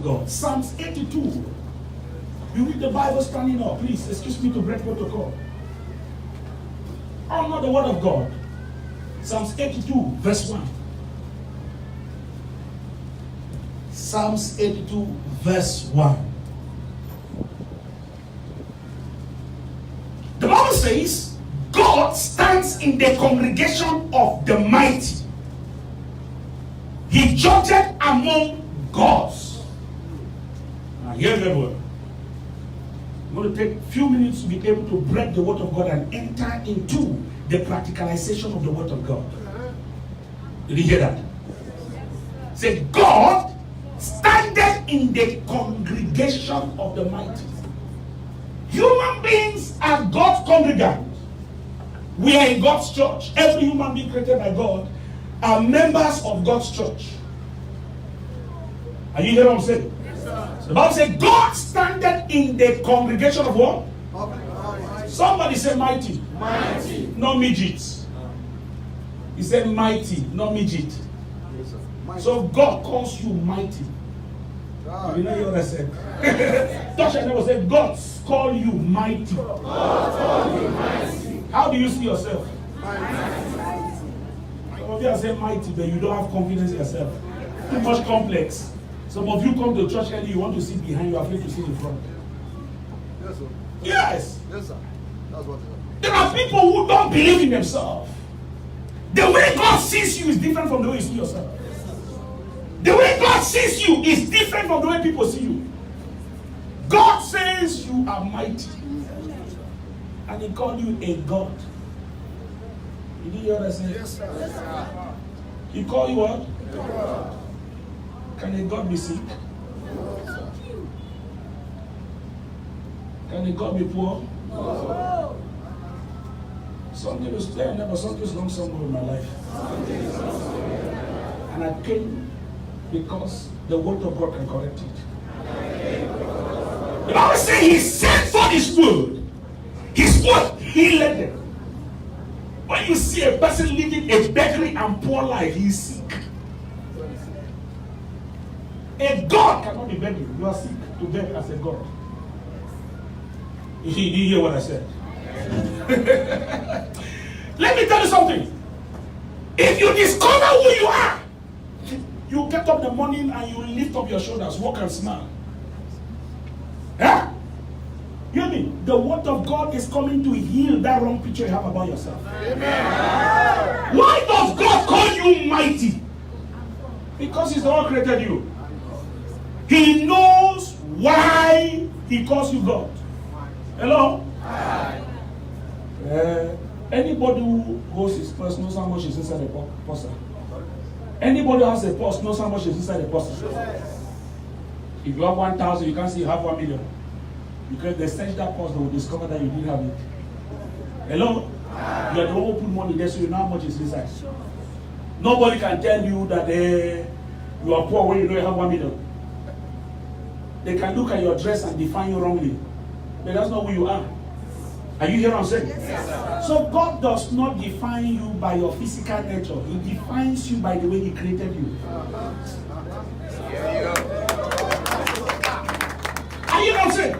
God. Psalms 82. You read the Bible standing up. Please, excuse me to break protocol. Honor the word of God. Psalms 82, verse 1. Psalms 82, verse 1. The Bible says, God stands in the congregation of the mighty. He judgeth among gods. Now hear the word. I'm going to take a few minutes to be able to break the word of God and enter into the practicalization of the word of God. Did you hear that? Say, God standeth in the congregation of the mighty. Human beings are God's congregants. We are in God's church. Every human being created by God are members of God's church. Are you hearing what I'm saying? Yes, sir. The Bible says God standeth in the congregation of what? Somebody say mighty. Mighty. Not midgets. He said mighty, not midget. Yes, mighty. So God calls you mighty. God. You know what I said? Touch and never say, God call you mighty. God call you mighty. How do you see yourself? Mighty. Some of you are saying mighty, but you don't have confidence in yourself. Too much complex. Some of you come to church early, you want to sit behind, you are afraid to sit in front. Yes, sir. Yes. Yes, sir. That's what it is. There are people who don't believe in themselves. The way God sees you is different from the way you see yourself. The way God sees you is different from the way people see you. God says you are mighty. And He called you a God. Did you hear what I said? Yes, sir. Yes, sir. He called you what? God. Can a God be sick? No. Can a God be poor? No. Something was there, never something's wrong somewhere in my life. And I came because the word of God can correct it. The Bible says He sent for His word. His word healed them. When you see a person living a beggarly and poor life, he is sick. A God cannot be begging. You are sick to beg as a God. Did you hear what I said? Let me tell you something. If you discover who you are, you get up in the morning and you lift up your shoulders, walk and smile. Huh? You hear me? The word of God is coming to heal that wrong picture you have about yourself. Amen. Why does God call you mighty? Because He's the one who created you. He knows why He calls you God. Hello? Anybody who holds his purse knows how much is inside the purse. Anybody who has a purse knows how much is inside the purse. If you have 1,000, you can't say you have 1 million. Because they search that purse, they will discover that you didn't have it. Hello? You are the one who put money there, so you know how much is inside. Nobody can tell you that you are poor when you know you have 1 million. They can look at your dress and define you wrongly. But that's not who you are. Are you hearing what I'm saying? Yes, so God does not define you by your physical nature. He defines you by the way He created you. Are you know what I'm saying?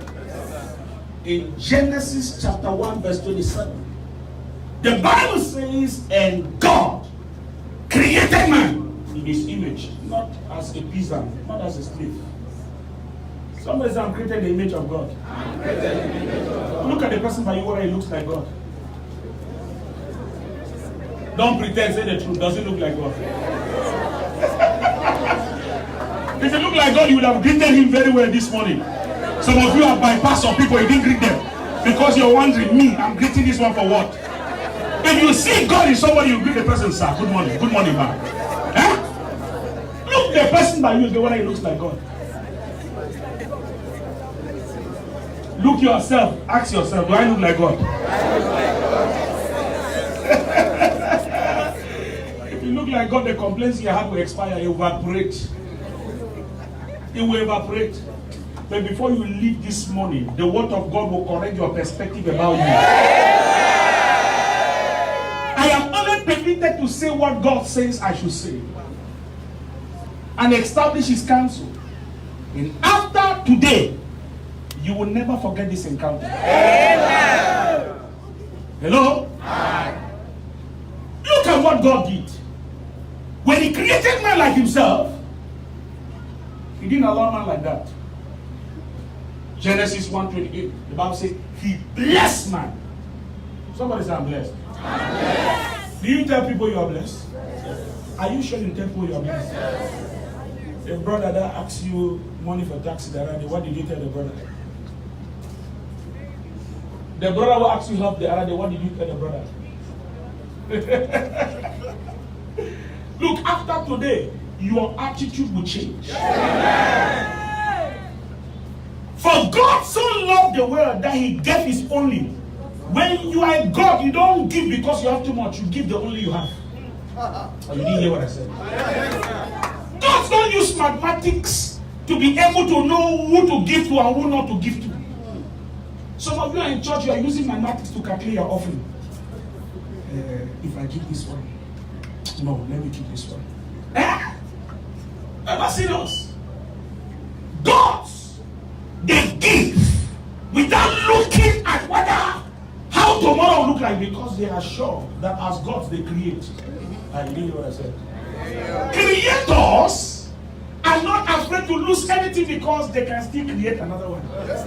In Genesis chapter 1 verse 27, the Bible says, and God created man in His image, not as a peasant, not as a slave. Somebody says, I'm created in the image of God. Look at the person by you, whether he looks like God. Don't pretend, say the truth. Does it look like God? If it looked like God, you would have greeted Him very well this morning. Some of you have bypassed some people, you didn't greet them. Because you're wondering, me, I'm greeting this one for what? If you see God in somebody, you greet the person, sir. Good morning, man. Eh? Look the person by you, whether he looks like God. Look yourself, ask yourself, do I look like God? If you look like God, the complaints you have will expire, it will evaporate. It will evaporate. But before you leave this morning, the word of God will correct your perspective about you. I am only permitted to say what God says I should say and establish His counsel. And after today, you will never forget this encounter. Amen. Hello? Amen. Look at what God did. When he created man like himself, he didn't allow man like that. Genesis 1:28, the Bible says, he blessed man. Somebody say, I'm blessed. I'm blessed. Do you tell people you are blessed? Yes. Are you sure you tell people you are blessed? Yes. A brother that asks you money for taxi, what did you tell the brother? The brother who asks you help the other day, what did you tell the brother? Look, after today, your attitude will change. Yes. For God so loved the world that he gave his only. When you are a God, you don't give because you have too much. You give the only you have. Oh, you didn't hear what I said. God don't use mathematics to be able to know who to give to and who not to give to. Some of you are in church, you are using mathematics to calculate your offering. If I give this one, no, let me keep this one. Ever serious? Gods, they give without looking at how tomorrow will look like, because they are sure that as gods they create. I didn't hear what I said. Creators are not afraid to lose anything because they can still create another one. Yes,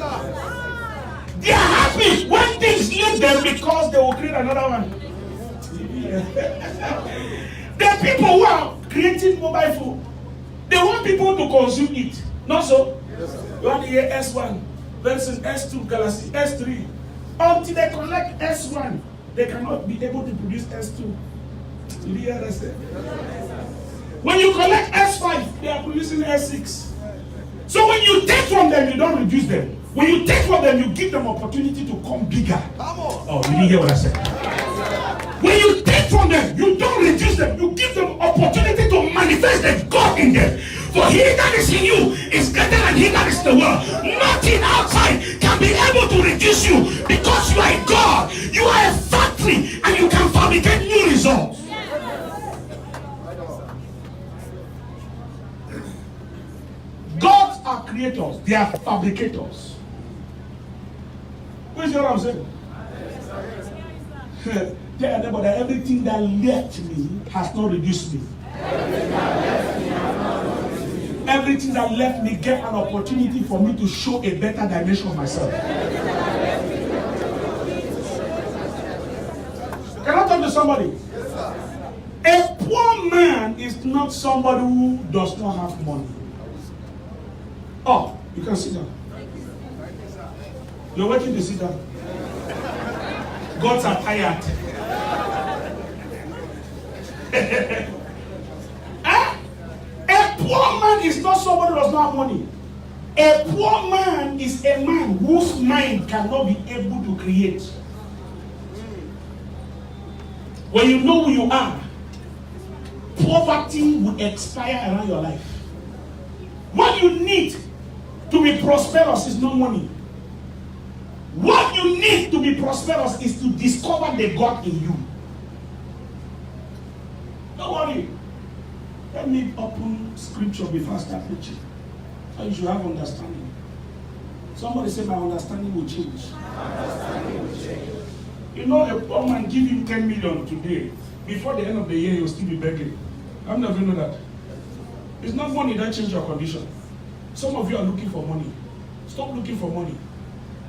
they are happy when things leave them because they will create another one. The people who are creating mobile phone, they want people to consume it. Not so. You want to hear S1 versus S2 Galaxy, S3. Until they collect S1, they cannot be able to produce S2. Did you understand? When you collect S5, they are producing S6. So when you take from them, you don't reduce them. When you take from them, you give them opportunity to come bigger. Oh, you didn't hear what I said? When you take from them, you don't reduce them. You give them opportunity to manifest the God in them. For he that is in you is greater than he that is in the world. Nothing outside can be able to reduce you, because you are a God. You are a factory and you can fabricate new results. Gods are creators, they are fabricators. What is what I'm saying? Tell them that everything that left me has not reduced me. Everything that left me gave an opportunity for me to show a better dimension of myself. Can I talk to somebody? A poor man is not somebody who does not have money. Oh, you can sit down. You're waiting to sit down. Gods are tired. A poor man is not somebody who does not have money. A poor man is a man whose mind cannot be able to create. When you know who you are, poverty will expire around your life. What you need to be prosperous is not money. What you need to be prosperous is to discover the God in you. Don't worry. Let me open scripture before I start preaching. So you should have understanding. Somebody say, my understanding will change. You know, a poor man give him 10 million today. Before the end of the year, he'll still be begging. I've never known that. It's not money that changes your condition. Some of you are looking for money. Stop looking for money.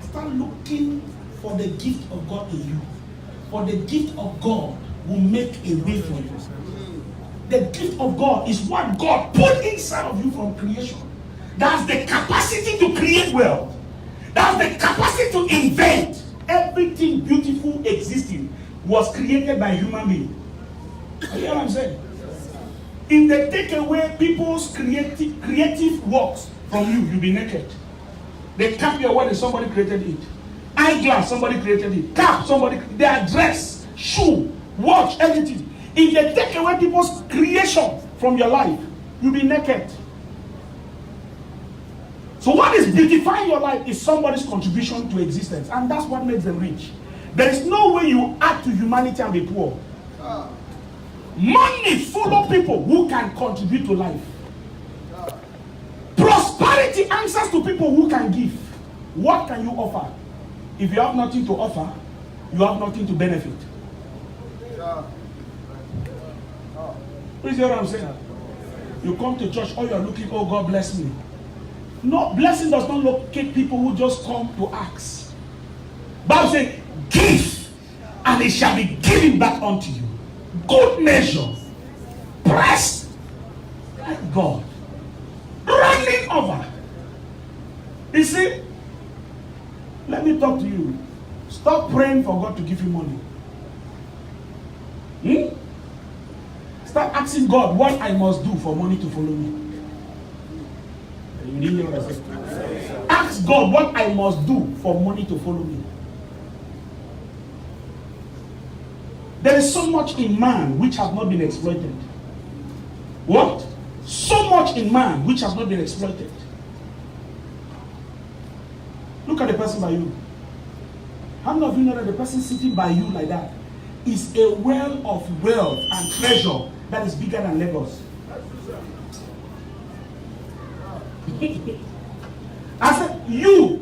Start looking for the gift of God in you. For the gift of God will make a way for you. The gift of God is what God put inside of you from creation. That's the capacity to create wealth. That's the capacity to invent. Everything beautiful existing was created by human being. You hear what I'm saying? If they take away people's creative works from you, you'll be naked. They cap your wedding, somebody created it. Eyeglass, somebody created it. Cap, somebody, their dress, shoe, watch, everything. If they take away people's creation from your life, you'll be naked. So what is beautifying your life is somebody's contribution to existence. And that's what makes them rich. There is no way you add to humanity and be poor. Money follow people who can contribute to life. Prosperity can give. What can you offer? If you have nothing to offer, you have nothing to benefit. Please hear what I'm saying? You come to church, all you're looking, oh God bless me. No, blessing does not locate people who just come to ask. Bible says, give, and it shall be given back unto you. Good measure, pressed like God, running over. You see, let me talk to you. Stop praying for God to give you money. Start asking God what I must do for money to follow me. You didn't hear what I said? Ask God what I must do for money to follow me. There is so much in man which has not been exploited. What? So much in man which has not been exploited. Look at the person by you. How many of you know that the person sitting by you like that is a well of wealth and treasure that is bigger than Lagos? I said, you.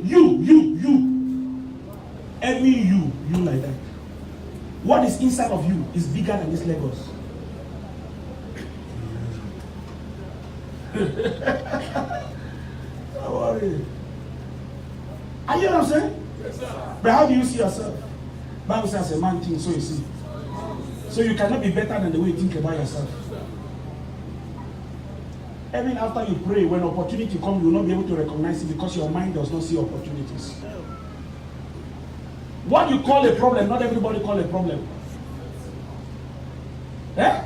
Every you like that. What is inside of you is bigger than this Lagos. Don't worry. Are you know what I'm saying? Yes, sir. But how do you see yourself? Bible says a man thinks, so you see. So you cannot be better than the way you think about yourself. Even after you pray, when opportunity comes, you will not be able to recognize it because your mind does not see opportunities. What you call a problem, not everybody call a problem. Eh?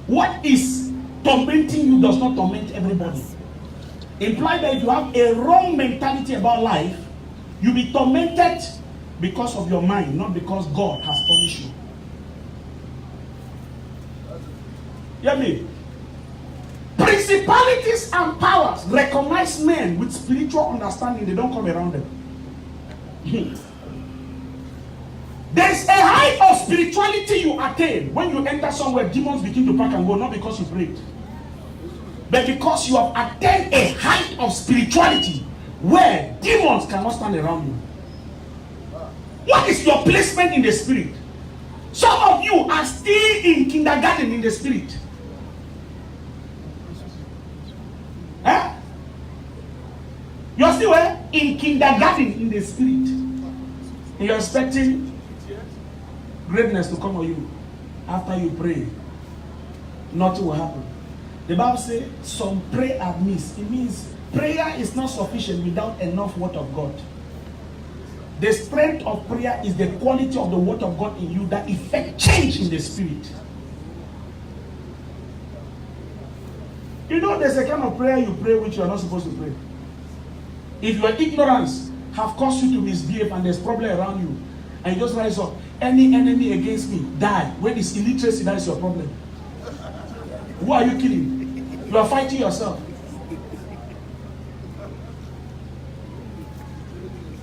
What is tormenting you does not torment everybody. Imply that if you have a wrong mentality about life, you'll be tormented because of your mind, not because God has punished you. Hear me? Principalities and powers recognize men with spiritual understanding. They don't come around them. There's a height of spirituality you attain when you enter somewhere. Demons begin to pack and go, not because you prayed, but because you have attained a height of spirituality where demons cannot stand around you. What is your placement in the spirit? Some of you are still in kindergarten in the spirit. Huh? You're still where? In kindergarten in the spirit. And you're expecting greatness to come on you. After you pray, nothing will happen. The Bible says some pray amiss. It means prayer is not sufficient without enough word of God. The strength of prayer is the quality of the word of God in you that effect change in the spirit. You know there's a kind of prayer you pray which you are not supposed to pray. If your ignorance have caused you to misbehave and there's problem around you, and you just rise up, any enemy against me, die. When it's illiteracy, that is your problem. Who are you killing? You are fighting yourself.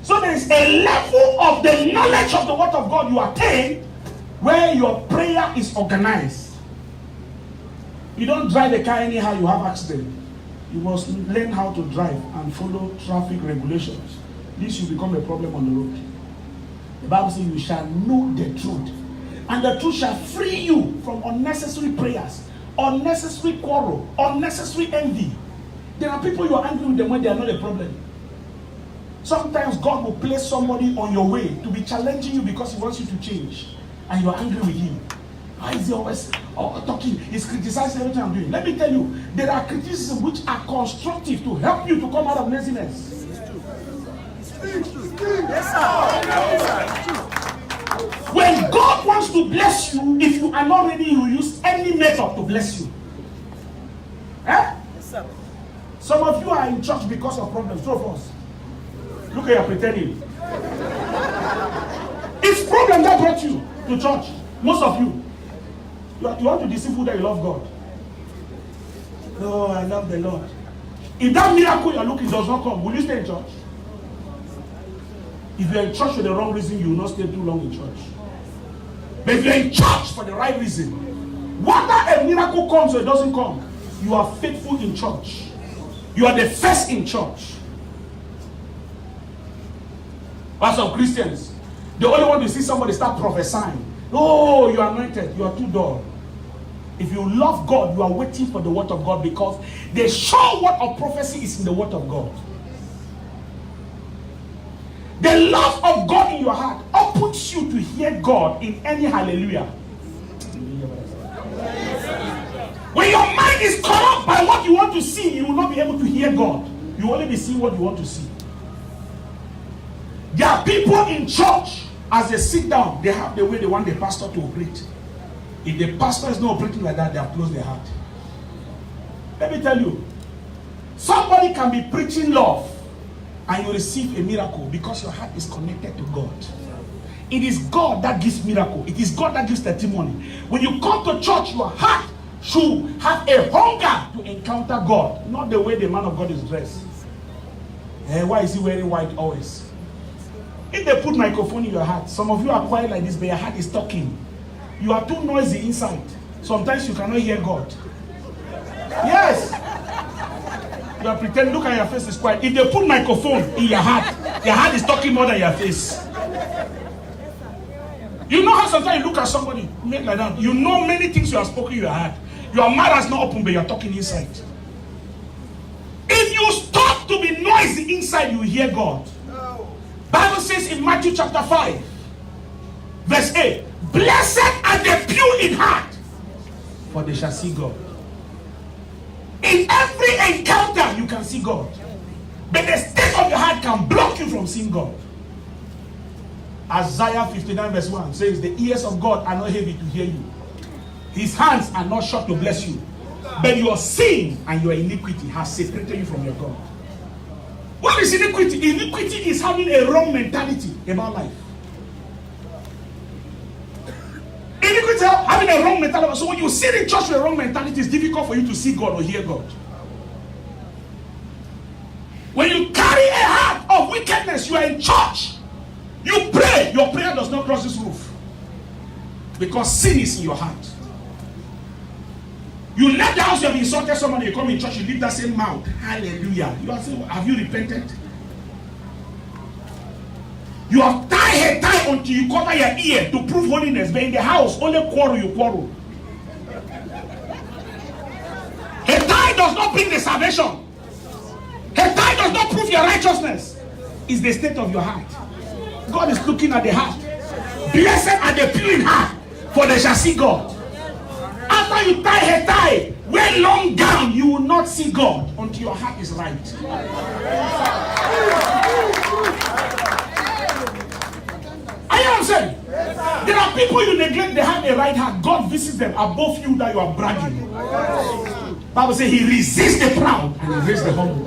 So there is a level of the knowledge of the word of God you attain where your prayer is organized. You don't drive a car anyhow, you have accident. You must learn how to drive and follow traffic regulations. This will become a problem on the road. The Bible says you shall know the truth, and the truth shall free you from unnecessary prayers, unnecessary quarrel, unnecessary envy. There are people you are angry with them when they are not a problem. Sometimes God will place somebody on your way to be challenging you because he wants you to change, and you are angry with him. Why is he always talking? He's criticizing everything I'm doing. Let me tell you, there are criticisms which are constructive to help you to come out of laziness. Yes, sir. When God wants to bless you, if you are not ready, He will use any method to bless you. Eh? Yes, sir. Some of you are in church because of problems. Two of us. Look at you pretending. It's problem that brought you to church. Most of you. You want to deceive who that you love God. No, I love the Lord. If that miracle you're looking does not come, will you stay in church? If you're in church for the wrong reason, you will not stay too long in church. But if you're in church for the right reason, whether a miracle comes or it doesn't come, you are faithful in church. You are the first in church. As of Christians, they only want to see somebody start prophesying. Oh, you are anointed, you are too dull. If you love God, you are waiting for the word of God, because the sure word of prophecy is in the word of God. The love of God in your heart opens you to hear God in any hallelujah. When your mind is corrupt by what you want to see, you will not be able to hear God. You will only be seeing what you want to see. There are people in church, as they sit down, they have the way they want the pastor to operate. If the pastor is not operating like that, they have closed their heart. Let me tell you, somebody can be preaching love and you receive a miracle because your heart is connected to God. It is God that gives miracle. It is God that gives testimony. When you come to church, your heart should have a hunger to encounter God, not the way the man of God is dressed. Why is he wearing white always? If they put microphone in your heart, some of you are quiet like this, but your heart is talking. You are too noisy inside. Sometimes you cannot hear God. Yes. You are pretending, look at your face is quiet. If they put microphone in your heart is talking more than your face. You know how sometimes you look at somebody, make like that. You know many things you have spoken in your heart. Your mouth has not opened, but you are talking inside. If you stop to be noisy inside, you hear God. Bible says in Matthew chapter 5, verse 8, blessed are the pure in heart, for they shall see God. In every encounter, you can see God. But the state of your heart can block you from seeing God. Isaiah 59 verse 1 says, the ears of God are not heavy to hear you. His hands are not short to bless you. But your sin and your iniquity has separated you from your God. What is iniquity? Iniquity is having a wrong mentality about life. Iniquity is having a wrong mentality. So when you sit in church with a wrong mentality, it's difficult for you to see God or hear God. When you carry a heart of wickedness, you are in church. You pray, your prayer does not cross this roof. Because sin is in your heart. You left the house, you have insulted somebody, you come in church, you leave that same mouth. Hallelujah. You are saying, have you repented? You have tied a tie until you cover your ear to prove holiness, but in the house, only quarrel, you quarrel. A tie does not bring the salvation. A tie does not prove your righteousness. It's the state of your heart. God is looking at the heart. Blessed are the pure in heart, for they shall see God. After you tie a tie, wear long gown, you will not see God until your heart is right. Are you understand? There are people you neglect, they have a right heart. God visits them above you that you are bragging. Bible says he resists the proud and he raises the humble.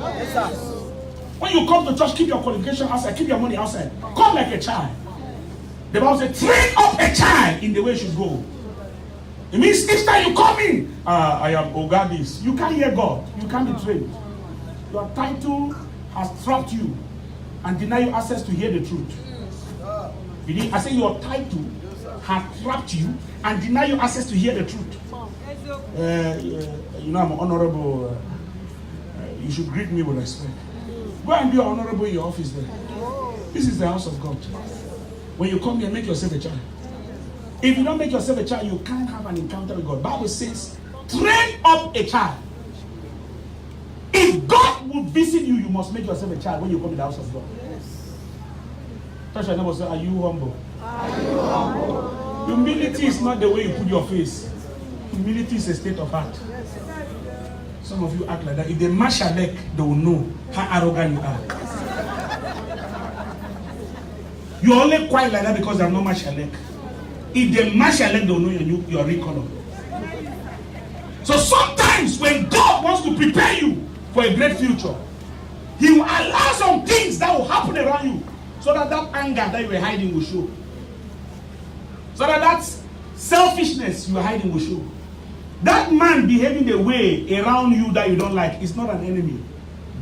When you come to church, keep your qualification outside, keep your money outside. Come like a child. The Bible says, train up a child in the way he should go. It means each time you come in, I am Ogadis. You can't hear God. You can't be trained. Your title has trapped you and deny you access to hear the truth. I say your title has trapped you and deny you access to hear the truth. You know I'm honorable. You should greet me with respect. Go and be honorable in your office there. This is the house of God. When you come here, make yourself a child. If you don't make yourself a child, you can't have an encounter with God. Bible says, train up a child. If God will visit you, you must make yourself a child when you come to the house of God. Touch your neighbor, say, are you humble? Are you humble? Humility is not the way you put your face. Humility is a state of heart. Some of you act like that. If they mash your leg, they will know how arrogant you are. You are only quiet like that because they have not mashed your leg. If they mash your leg, they will know your real color. So sometimes when God wants to prepare you for a great future, he will allow some things that will happen around you so that that anger that you were hiding will show. So that selfishness you are hiding will show. That man behaving the way around you that you don't like is not an enemy.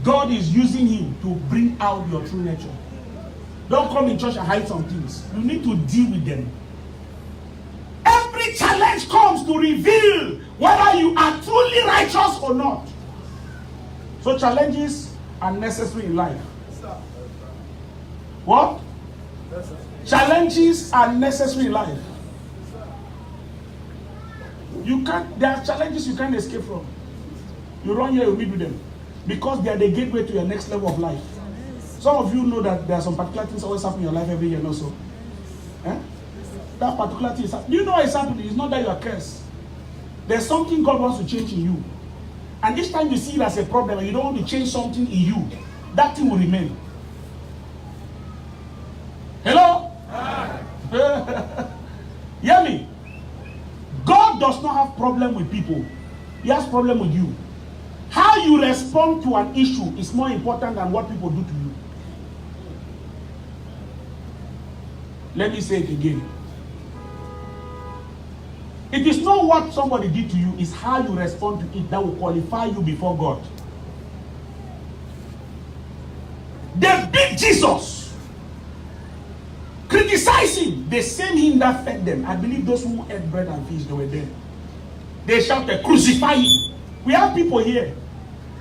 God is using him to bring out your true nature. Don't come in church and hide some things. You need to deal with them. Every challenge comes to reveal whether you are truly righteous or not. So challenges are necessary in life. What? Challenges are necessary in life. There are challenges you can't escape from. You run here, you meet with them. Because they are the gateway to your next level of life. Some of you know that there are some particular things always happen in your life every year also. That particular thing is happening. Do you know why it's happening? It's not that you are cursed. There's something God wants to change in you. And each time you see it as a problem and you don't want to change something in you, that thing will remain. Hello? Hear me? God does not have problem with people. He has problem with you. How you respond to an issue is more important than what people do to you. Let me say it again. It is not what somebody did to you, it's how you respond to it that will qualify you before God. They beat Jesus, criticizing the same him that fed them. I believe those who ate bread and fish, they were there. They shouted, crucify him. We have people here,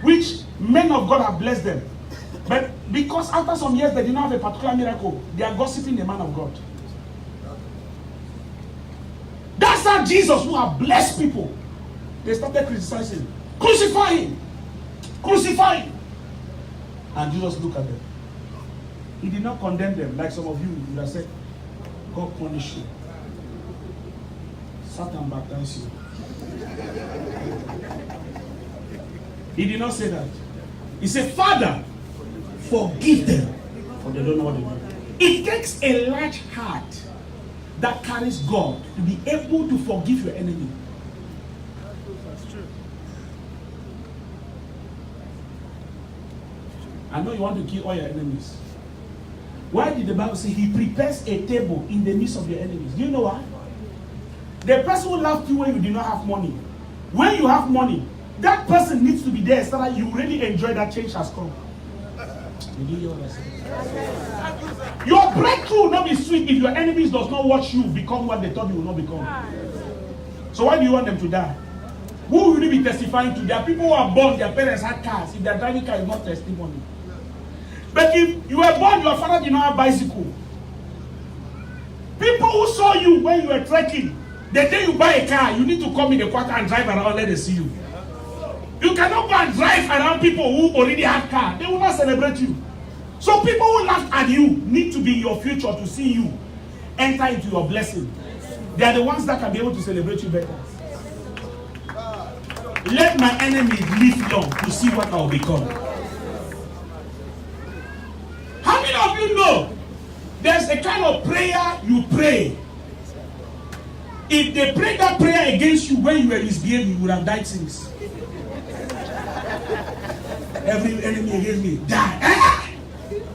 which men of God have blessed them. But because after some years they did not have a particular miracle, they are gossiping the man of God. That's how Jesus, who have blessed people, they started criticizing. Crucify him! Crucify him! And Jesus looked at them. He did not condemn them like some of you would have said, God punish you. Satan baptize you. He did not say that. He said, Father, forgive them, for they don't know what they do. It takes a large heart that carries God to be able to forgive your enemy. That's true. I know you want to kill all your enemies. Why did the Bible say he prepares a table in the midst of your enemies? Do you know why? The person who laughed you when you did not have money. When you have money, that person needs to be there so that you really enjoy that change has come. Did you hear what I said? Your breakthrough will not be sweet if your enemies does not watch you become what they thought you will not become. So why do you want them to die? Who will you be testifying to? There are people who are born, their parents had cars. If their driving car is not testimony. But if you were born, your father did not have bicycle. People who saw you when you were trekking, the day you buy a car, you need to come in the quarter and drive around, let them see you. You cannot go and drive around people who already have car. They will not celebrate you. So people who laugh at you need to be in your future to see you enter into your blessing. They are the ones that can be able to celebrate you better. Let my enemy live long to see what I will become. How many of you know there's a kind of prayer you pray? If they prayed that prayer against you when you were misbehaving, you would have died since. Every enemy against me, die.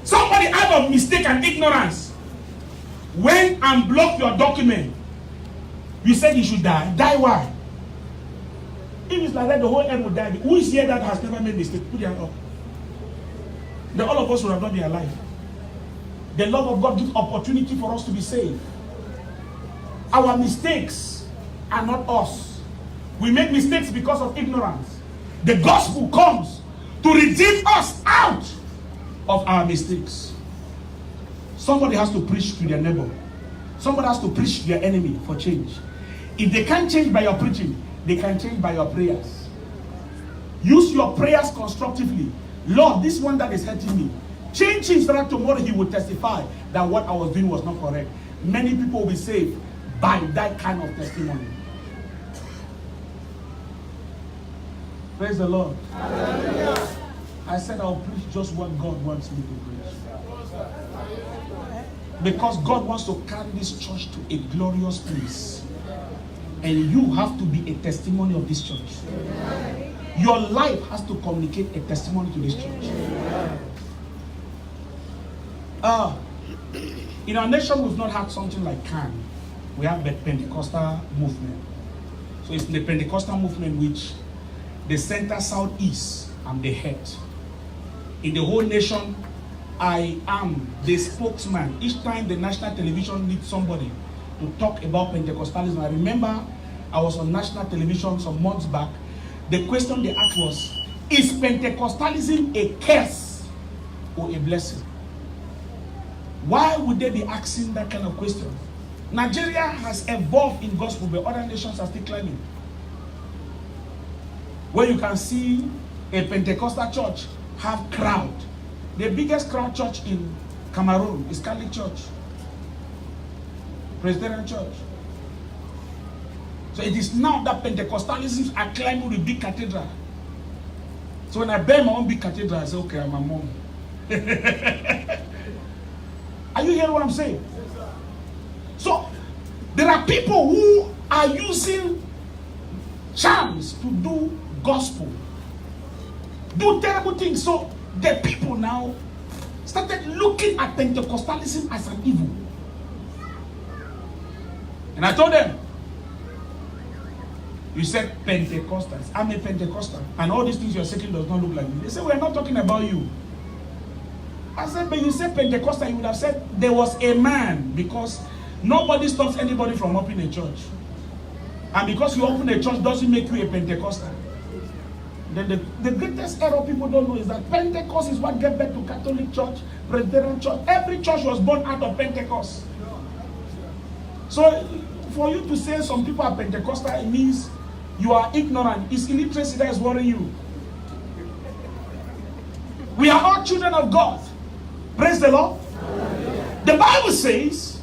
Somebody out of mistake and ignorance went and blocked your document. You said you should die. Die why? If it's like that, the whole earth would die. Who is here that has never made mistake? Put your hand up. Then all of us would have not been alive. The love of God gives opportunity for us to be saved. Our mistakes are not us. We make mistakes because of ignorance. The gospel comes to redeem us out of our mistakes. Somebody has to preach to their neighbor. Somebody has to preach to their enemy for change. If they can't change by your preaching, they can change by your prayers. Use your prayers constructively. Lord, this one that is hurting me, change him so that tomorrow he will testify that what I was doing was not correct. Many people will be saved by that kind of testimony. Praise the Lord. Hallelujah. I said I'll preach just what God wants me to preach. Because God wants to carry this church to a glorious place. And you have to be a testimony of this church. Your life has to communicate a testimony to this church. In our nation, we've not had something like CAN. We have the Pentecostal movement. So it's the Pentecostal movement which the center, southeast, I'm the head. In the whole nation, I am the spokesman. Each time the national television needs somebody to talk about Pentecostalism. I remember I was on national television some months back. The question they asked was, is Pentecostalism a curse or a blessing? Why would they be asking that kind of question? Nigeria has evolved in gospel, but other nations are still climbing. Where you can see a Pentecostal church have crowd. The biggest crowd church in Cameroon is Catholic Church, Presbyterian Church. So it is now that Pentecostalisms are climbing the big cathedral. So when I buy my own big cathedral, I say, okay, I'm a mom. Are you hearing what I'm saying? So there are people who are using charms to do gospel, do terrible things. So the people now started looking at Pentecostalism as an evil. And I told them, you said Pentecostals. I'm a Pentecostal. And all these things you're saying does not look like me. They said, we're not talking about you. I said, but you said Pentecostal, you would have said there was a man, because nobody stops anybody from opening a church. And because you open a church doesn't make you a Pentecostal. Then the greatest error people don't know is that Pentecost is what gave birth to Catholic Church, Presbyterian Church. Every church was born out of Pentecost. So for you to say some people are Pentecostal, it means you are ignorant. It's illiteracy that is worrying you. We are all children of God. Praise the Lord. The Bible says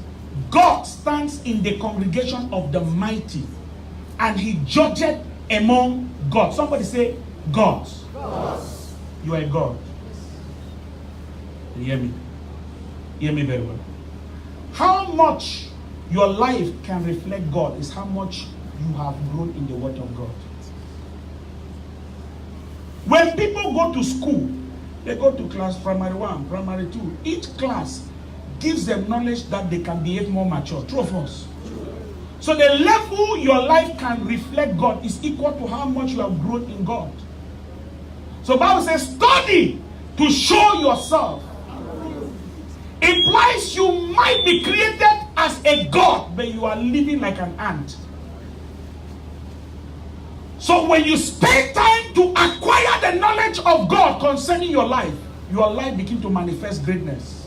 God stands in the congregation of the mighty, and he judgeth among gods. Somebody say gods. Gods. You are a God. You hear me? Hear me very well. How much your life can reflect God is how much you have grown in the word of God. When people go to school, they go to class primary 1, primary 2. Each class gives them knowledge that they can behave more mature. True or false? So the level your life can reflect God is equal to how much you have grown in God. So the Bible says, study to show yourself. Implies you might be created as a God, but you are living like an ant. So when you spend time to acquire the knowledge of God concerning your life begins to manifest greatness.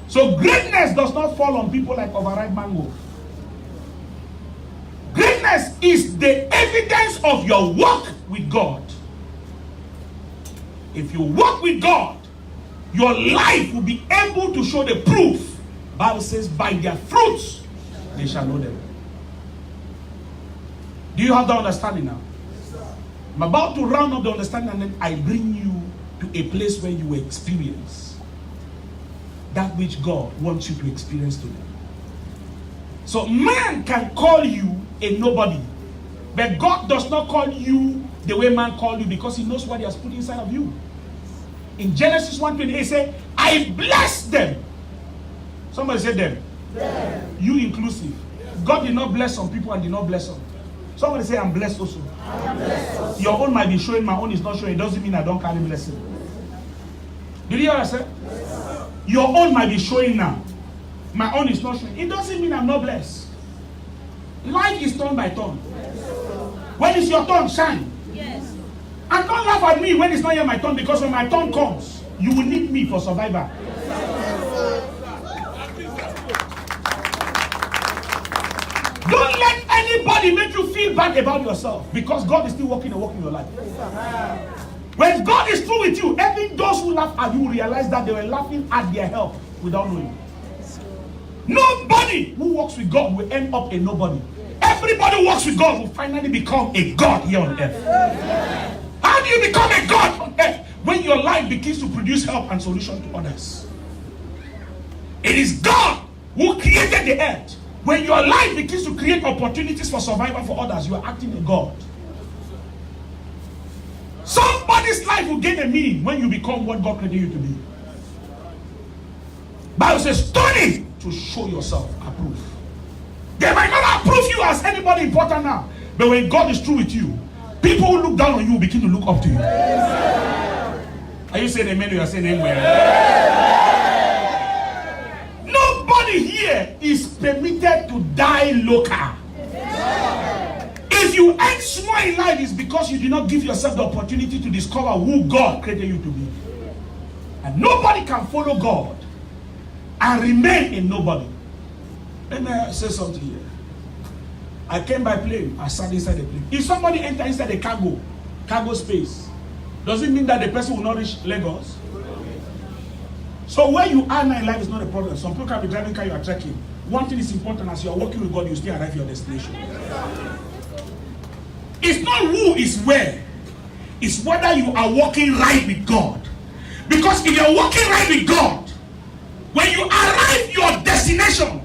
So greatness does not fall on people like overripe mango. Greatness is the evidence of your walk with God. If you walk with God, your life will be able to show the proof. The Bible says, by their fruits they shall know them. Do you have that understanding now? I'm about to round up the understanding, and then I bring you to a place where you experience that which God wants you to experience today. So man can call you a nobody, but God does not call you the way man called you, because he knows what he has put inside of you. In Genesis 1:28, he said, I bless them. Somebody said them. You inclusive. God did not bless some people and did not bless some. Somebody say, I'm blessed also. I'm blessed also. Your own might be showing, my own is not showing. It doesn't mean I don't carry blessing. Did you hear what I said? Your own might be showing now. My own is not showing. It doesn't mean I'm not blessed. Life is turn by turn. When it's your turn, shine. Yes. And don't laugh at me when it's not yet my turn, because when my turn comes, you will need me for survival. Don't let anybody make you feel bad about yourself, because God is still working and working your life. When God is through with you, even those who laugh at you realize that they were laughing at their help without knowing. Nobody who walks with God will end up a nobody. Everybody who walks with God will finally become a God here on earth. How do you become a God on earth? When your life begins to produce help and solution to others. It is God who created the earth. When your life begins to create opportunities for survival for others, you are acting a God. Somebody's life will gain a meaning when you become what God created you to be. Bible says, study to show yourself approved. They might not approve you as anybody important now, but when God is through with you, people who look down on you will begin to look up to you. Are you saying amen or you are saying amen? Nobody here is permitted to die local. If you end small in life, it's because you did not give yourself the opportunity to discover who God created you to be. And nobody can follow God and remain a nobody. Let me say something here. I came by plane. I sat inside the plane. If somebody enter inside the cargo space, does it mean that the person will not reach Lagos? So where you are now in life is not a problem. Some people can be driving car, you are trekking. One thing is important: as you are working with God, you still arrive at your destination. It's not who is where. It's whether you are walking right with God. Because if you are walking right with God, when you arrive your destination,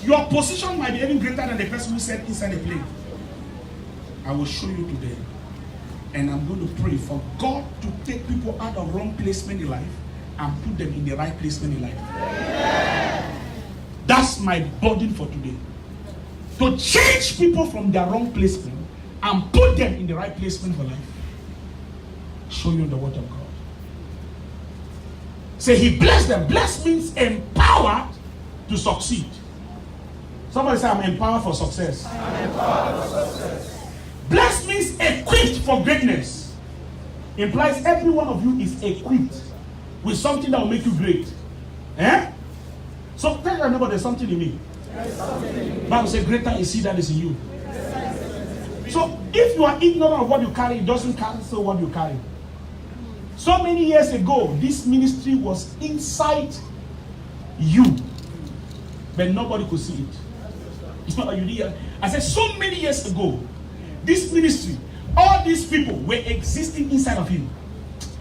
your position might be even greater than the person who sat inside the plane. I will show you today. And I'm going to pray for God to take people out of wrong placement in life and put them in the right placement in life. Yeah. That's my burden for today. To change people from their wrong placement and put them in the right placement for life. Show you the word of God. Say he blessed them. Blessed means empowered to succeed. Somebody say, I'm empowered for success. I'm empowered for success. Blessed means equipped for greatness. Implies every one of you is equipped with something that will make you great. Eh? So tell your neighbor there's something in me. Bible says greater is he that is in you. So if you are ignorant of what you carry, it doesn't cancel what you carry. So many years ago, this ministry was inside you, but nobody could see it. It's not like you did. I said so many years ago, this ministry, all these people were existing inside of him.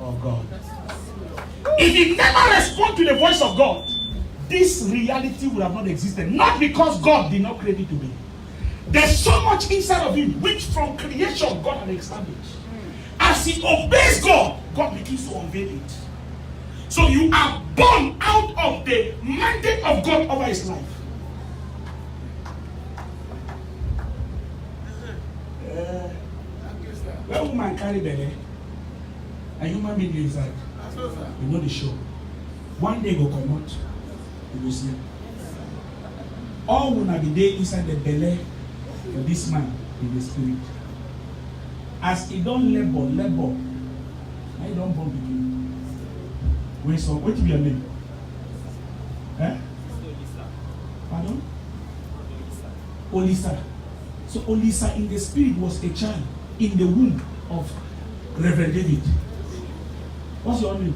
Oh God. If he never responded to the voice of God, this reality would have not existed. Not because God did not create it to be. There's so much inside of him, which from creation God had established. As he obeys God, God begins to unveil it. So you are born out of the mandate of God over his life. When woman carry belly, a human being inside. You know the show. One day go come out, you will see. All will be there inside the belly of this man in the spirit. As he don't labor, now he don't born begin. Wait, so what will be your name? Eh? Pardon? Olisa. So Olisa in the spirit was a child in the womb of Reverend David. What's your name?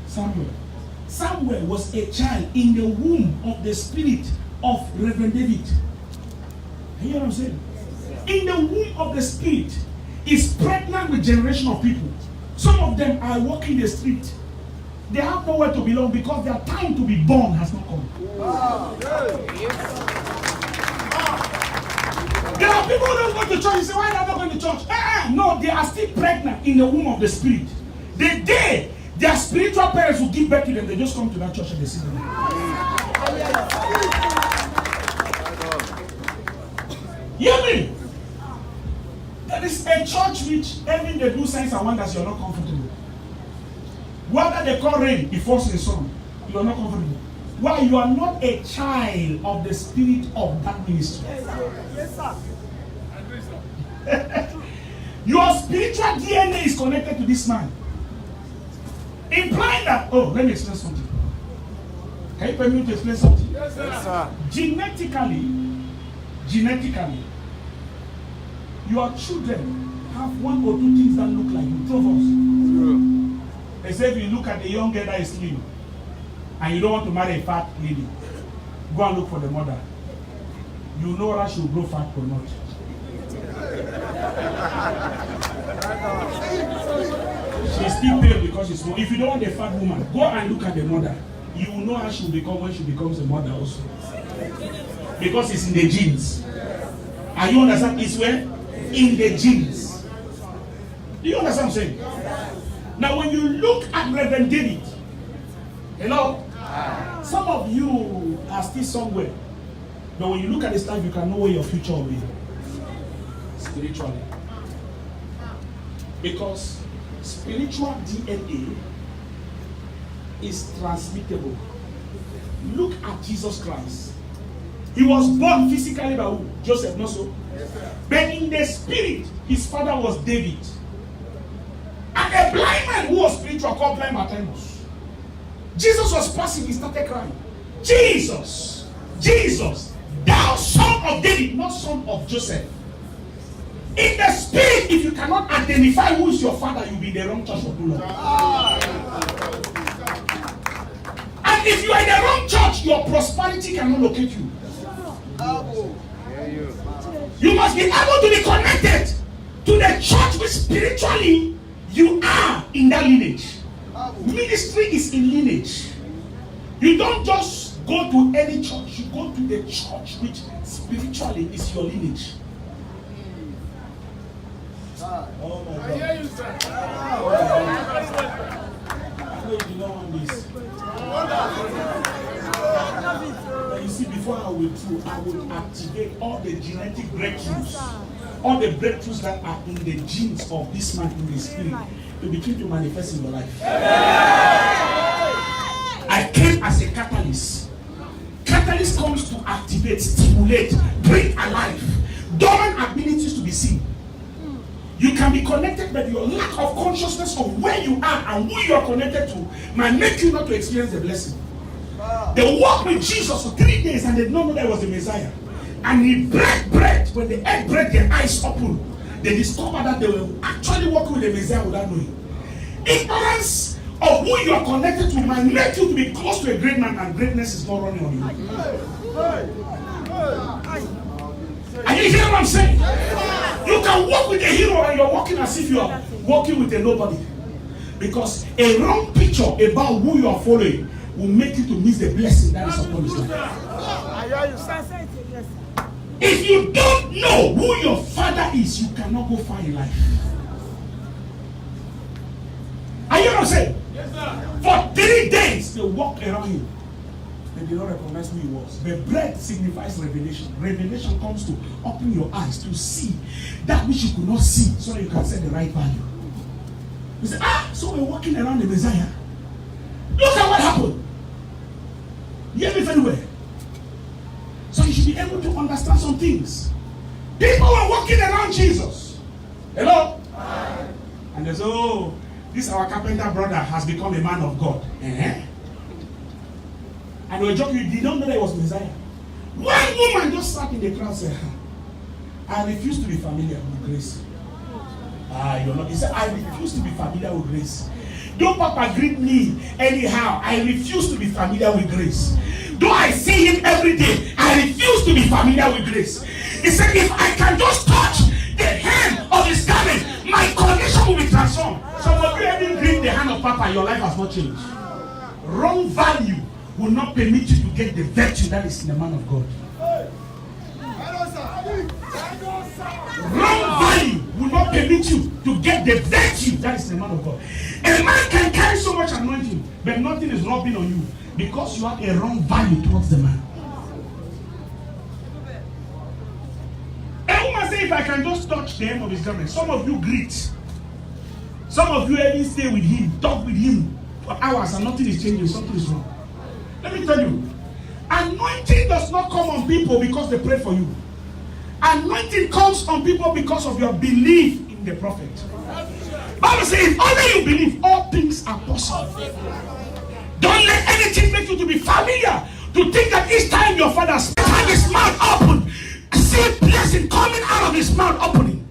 Samuel. Samuel was a child in the womb of the spirit of Reverend David. You hear what I'm saying? In the womb of the spirit is pregnant with generation of people. Some of them are walking the street. They have nowhere to belong because their time to be born has not come. There are people who don't go to church. You say, why are they not going to church? No, they are still pregnant in the womb of the spirit. The day their spiritual parents will give birth to them, they just come to that church and they see them. Hear me? There is a church which even they do signs and wonders, you are not comfortable. Whether they call rain, it falls in the sun, you are not comfortable. Why? You are not a child of the spirit of that ministry. Yes, sir. Your spiritual DNA is connected to this man. Implying that, oh, let me explain something. Can you permit me to explain something? Yes, sir. Genetically, your children have one or two things that look like you. Two of us. They say if you look at a young girl that is slim and you don't want to marry a fat lady, go and look for the mother. You know whether she will grow fat or not. She's still pale because she's small. If you don't want a fat woman, go and look at the mother. You will know how she will become when she becomes a mother also. Because it's in the genes. Are you understand? It's where? In the genes. Do you understand what I'm saying? Now when you look at Reverend David, hello? Some of you are still somewhere. But when you look at this life, you can know where your future will be. Spiritually. Because spiritual DNA is transmittable. Look at Jesus Christ. He was born physically by who? Joseph, not so? Yes, but in the spirit, his father was David. And a blind man who was spiritual called blind Bartimaeus. Jesus was passing, he started crying. Jesus, Jesus, thou son of David, not son of Joseph. In the spirit, if you cannot identify who is your father, you'll be in the wrong church of God. And if you are in the wrong church, your prosperity cannot locate you. You must be able to be connected to the church which spiritually you are in that lineage. Ministry is in lineage. You don't just go to any church, you go to the church which spiritually is your lineage. Oh my God. I hear you, sir. I know you do not want this. But you see, before I will activate all the genetic breakthroughs, all the breakthroughs that are in the genes of this man in the spirit, to begin to manifest in your life. I came as a catalyst. Catalyst comes to activate, stimulate, bring alive dormant abilities to be seen. You can be connected, but your lack of consciousness of where you are and who you are connected to might make you not to experience the blessing. They walked with Jesus for 3 days and they did not know that was the Messiah. And he broke bread. When the egg bread, their eyes open, they discovered that they were actually walking with the Messiah without knowing. Ignorance of who you are connected to might make you to be close to a great man, and greatness is not running on you. Are you hearing what I'm saying? You can walk with a hero and you're walking as if you are walking with a nobody. Because a wrong picture about who you are following will make you to miss the blessing that is upon his life. If you don't know who your father is, you cannot go far in life. Are you what I'm saying? Yes, sir. For 3 days, they walked around him. They did not recognize who he was. The bread signifies revelation. Revelation comes to open your eyes to see that which you could not see, so that you can set the right value. You say, so we're walking around the Messiah. Look at what happened. You hear me very well. So you should be able to understand some things. People were walking around Jesus. Hello? Hi. And they say, this our carpenter brother has become a man of God. And they were joking, you did not know that it was Messiah. One woman just sat in the crowd and said, I refuse to be familiar with grace. You're not. He said, I refuse to be familiar with grace. Don't Papa greet me anyhow. I refuse to be familiar with grace. Though I see him every day, I refuse to be familiar with grace. He said, if I can just touch the hem of his garment, my condition will be transformed. Some of you haven't gripped the hand of Papa, your life has not changed. Wrong value will not permit you to get the virtue that is in the man of God. Wrong value will not permit you to get the virtue that is in the man of God. A man can carry so much anointing, but nothing is rubbing on you because you have a wrong value towards the man. A woman say, if I can just touch the hem of his garment, some of you greet. Some of you even stay with him, talk with him for hours and nothing is changing, something is wrong. Let me tell you, anointing does not come on people because they pray for you. Anointing comes on people because of your belief in the prophet. Bible says, if only you believe, all things are possible. Don't let anything make you to be familiar, to think that each time your father had his mouth open, see blessing coming out of his mouth opening.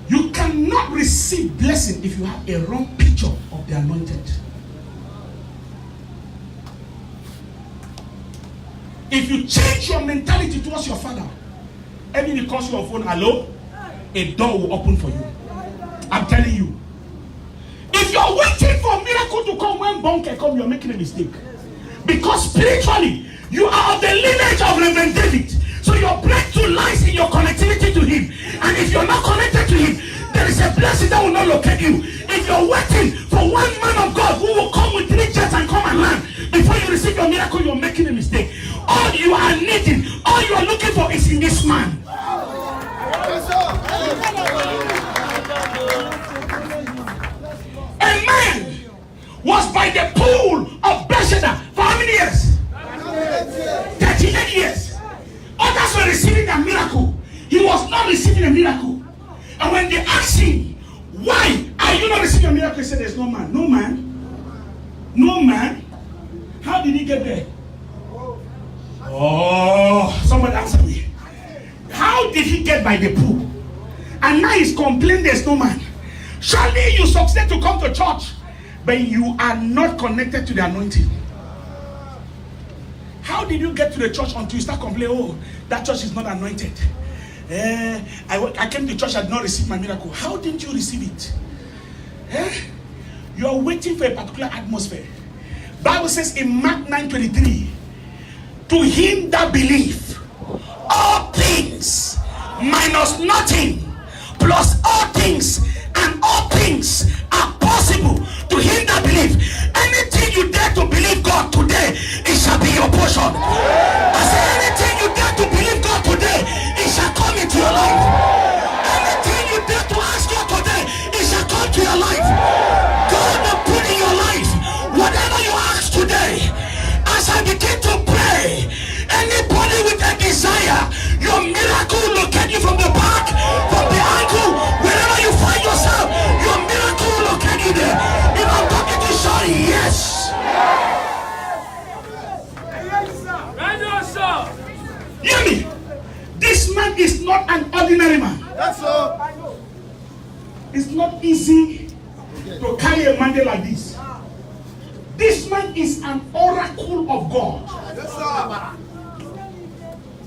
You cannot receive blessing if you have a wrong picture of the anointed. If you change your mentality towards your father, every time you call your phone, hello, a door will open for you. I'm telling you. If you're waiting for a miracle to come when bunker come, you're making a mistake. Because spiritually, you are of the lineage of Reverend David. So your breakthrough lies in your connectivity to him. And if you're not connected to him, there is a blessing that will not locate you. If you're waiting for one man of God who will come with 3 jets and come and land, before you receive your miracle, you're making a mistake. All you are needing, all you are looking for is in this man. A man was by the pool of Bethesda for how many years? 38 years. Others were receiving a miracle. He was not receiving a miracle. And when they asked him, why are you not receiving a miracle? miracle said there's no man. No man. No man. How did he get there? Oh, somebody answer me. How did he get by the pool? And now he's complaining there's no man. Surely you succeed to come to church, but you are not connected to the anointing. How did you get to the church until you start complaining, oh, that church is not anointed? I came to church, I did not receive my miracle. How didn't you receive it? You are waiting for a particular atmosphere. Bible says in Mark 9:23, to him that believe, all things minus nothing, plus all things, and all things are possible to him that believe. Anything you dare to believe God today, it shall be your portion. I say anything you dare to believe God today, it shall come into your life. Anything you dare to ask God today, it shall come to your life. God will put in your life whatever you ask today. As I begin to pray, anybody with a desire, your miracle will locate you from the back, from the ankle, wherever you find yourself, your miracle will locate you there. If I'm talking to shout yes. Hear me. This man is not an ordinary man. That's all. It's not easy to carry a mandate like this. This man is an oracle of God. Yes, sir.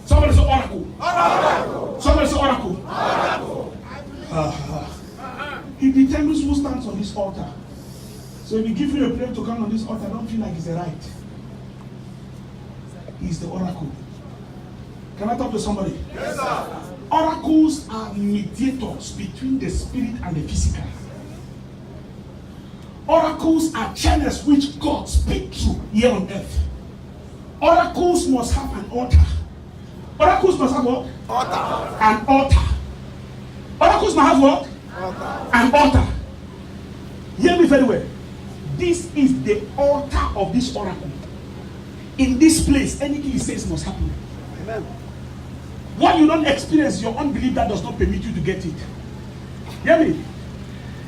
Somebody say oracle. Oracle. Somebody say oracle. Oracle. He determines who stands on this altar. So if you give you a prayer to come on this altar, don't feel like it's a right. He's the oracle. Can I talk to somebody? Yes, sir. Oracles are mediators between the spirit and the physical. Oracles are channels which God speaks through here on earth. Oracles must have an altar. Oracles must have what? Altar. An altar. Oracles must have what? Altar. An altar. Hear me very well. This is the altar of this oracle. In this place, anything he says must happen. Amen. What you don't experience, your unbelief that does not permit you to get it. Hear me?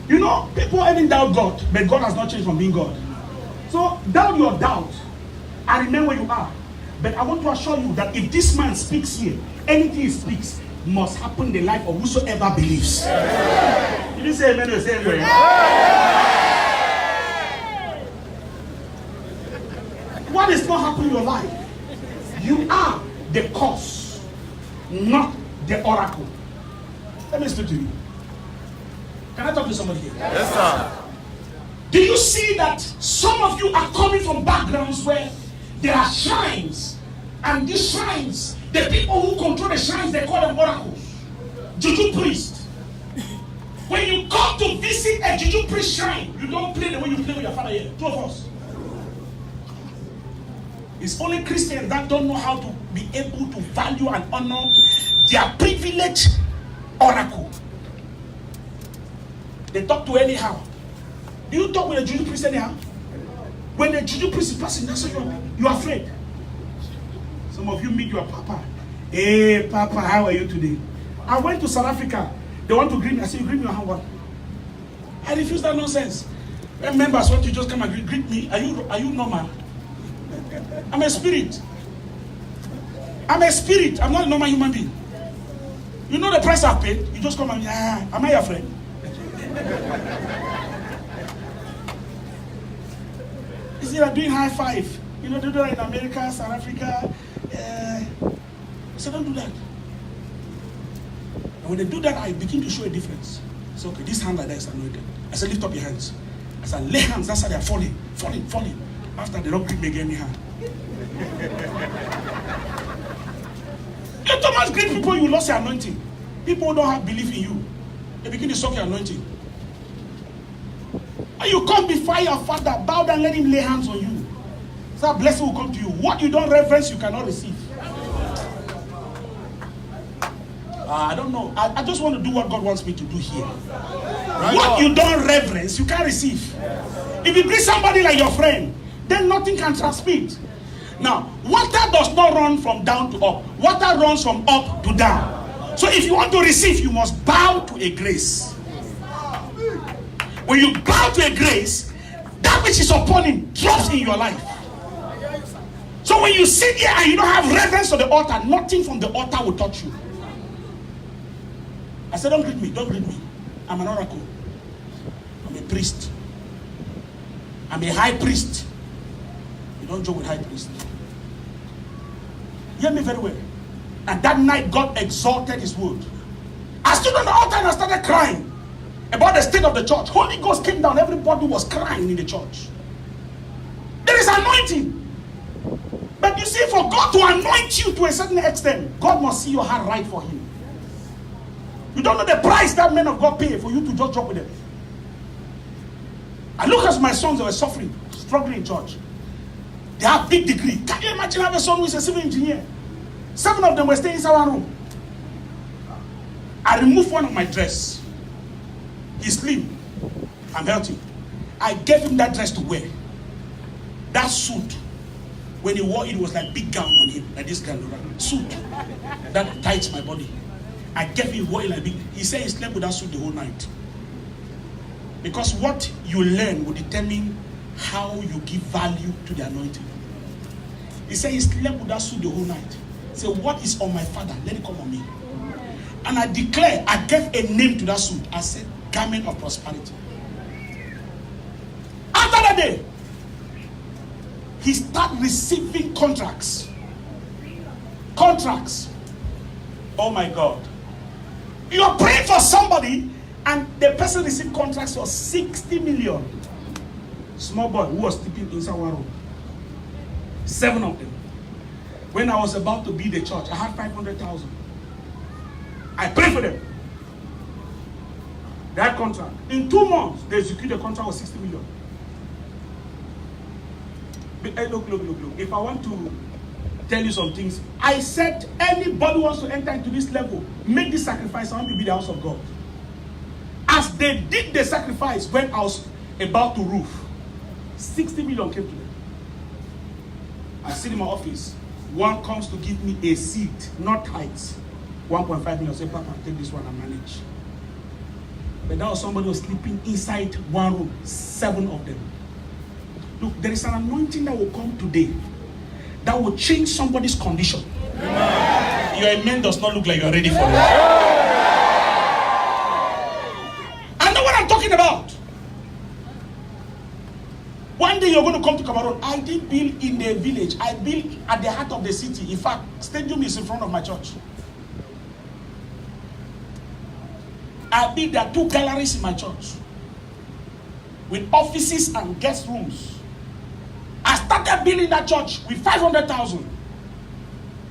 You know, people even doubt God, but God has not changed from being God. So doubt your doubt and remain where you are. But I want to assure you that if this man speaks here, anything he speaks must happen in the life of whosoever believes. Did you say amen or say amen? What is not happening in your life? You are the cause, not the oracle. Let me speak to you. Can I talk to somebody here? Yes, sir. Do you see that some of you are coming from backgrounds where there are shrines, and these shrines, the people who control the shrines, they call them oracles, juju priests. When you come to visit a juju priest shrine, you don't play the way you play with your father here. Two of us. It's only Christians that don't know how to be able to value and honor their privileged oracle. They talk to anyhow. Do you talk with a Juju priest anyhow? When the Juju priest is passing, that's why you're afraid. Some of you meet your papa. Hey, Papa, how are you today? I went to South Africa. They want to greet me. I said, you greet me on how what? I refuse that nonsense. When members want to just come and greet me, are you normal? I'm a spirit. I'm a spirit. I'm not a normal human being. You know the price I've paid? You just come and, am I your friend? Is it like doing high five? You know, they do that in America, South Africa. So don't do that. And when they do that, I begin to show a difference. So, okay, this hand like that is anointed. I said, lift up your hands. I said, lay hands, that's how they're falling. After they don't greet me again, anyhow. You Thomas greet people, you lost your anointing. People don't have belief in you. They begin to suck your anointing. And you come before your father, bow down, let him lay hands on you. So that blessing will come to you. What you don't reverence, you cannot receive. I don't know. I just want to do what God wants me to do here. What you don't reverence, you can't receive. If you greet somebody like your friend, then nothing can transmit. Now, water does not run from down to up. Water runs from up to down. So if you want to receive, you must bow to a grace. When you bow to a grace, that which is upon him drops in your life. So when you sit here and you don't have reverence to the altar, nothing from the altar will touch you. I said, don't greet me, don't greet me. I'm an oracle. I'm a priest. I'm a high priest. You don't joke with high priest. Hear me very well. And that night, God exalted his word. I stood on the altar and I started crying about the state of the church. Holy Ghost came down. Everybody was crying in the church. There is anointing. But you see, for God to anoint you to a certain extent, God must see your heart right for him. You don't know the price that men of God pay for you to just drop with them. I look at my sons that were suffering, struggling in church. They have big degree. Can you imagine having a son who is a civil engineer? 7 of them were staying inside one room. I removed one of my dress. He's slim. I'm healthy. I gave him that dress to wear. That suit. When he wore it, it was like big gown on him, like this kind of suit that tights my body. I gave him wore it like big. He said he slept with that suit the whole night. Because what you learn will determine how you give value to the anointing. He said he slept with that suit the whole night. He said, what is on my father? Let it come on me. And I declare, I gave a name to that suit. I said, garment of prosperity. After that day, he started receiving contracts. Contracts. Oh my God. You are praying for somebody and the person received contracts for 60 million. Small boy who was sleeping inside one room. 7 of them. When I was about to build the church, I had 500,000. I prayed for them. That contract. In 2 months, they executed the contract of 60 million. Hey, look. If I want to tell you some things, I said anybody who wants to enter into this level, make this sacrifice. I want to be the house of God. As they did the sacrifice when I was about to roof, 60 million came to them. I sit in my office. One comes to give me a seat, not tithes. 1.5 million. Say, Papa, take this one and manage. But that was somebody who was sleeping inside one room. 7 of them. Look, there is an anointing that will come today that will change somebody's condition. Amen. Your amen does not look like you're ready for it. I know what I'm talking about. One day you're going to come to Cameroon. I didn't build in the village. I built at the heart of the city. In fact, stadium is in front of my church. I built there 2 galleries in my church with offices and guest rooms. I started building that church with 500,000.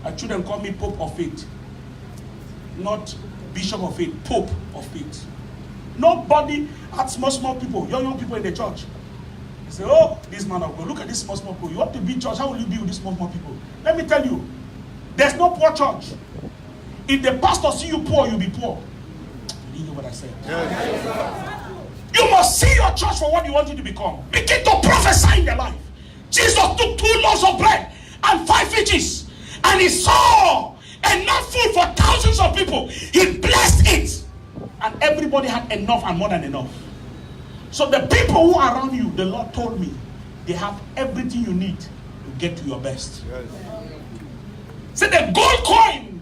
My children call me Pope of Faith. Not Bishop of Faith, Pope of Faith. Nobody had small people, young people in the church. They say, oh, this man of God, look at this small people. You want to be church, how will you be with these small people? Let me tell you, there's no poor church. If the pastor see you poor, you'll be poor. You know what I said? Yes. You must see your church for what you want it to become. Begin to prophesy in their life. Jesus took 2 loaves of bread and 5 fishes, and he saw enough food for thousands of people. He blessed it, and everybody had enough and more than enough. So the people who are around you, the Lord told me, they have everything you need to get to your best. Yes. So the gold coin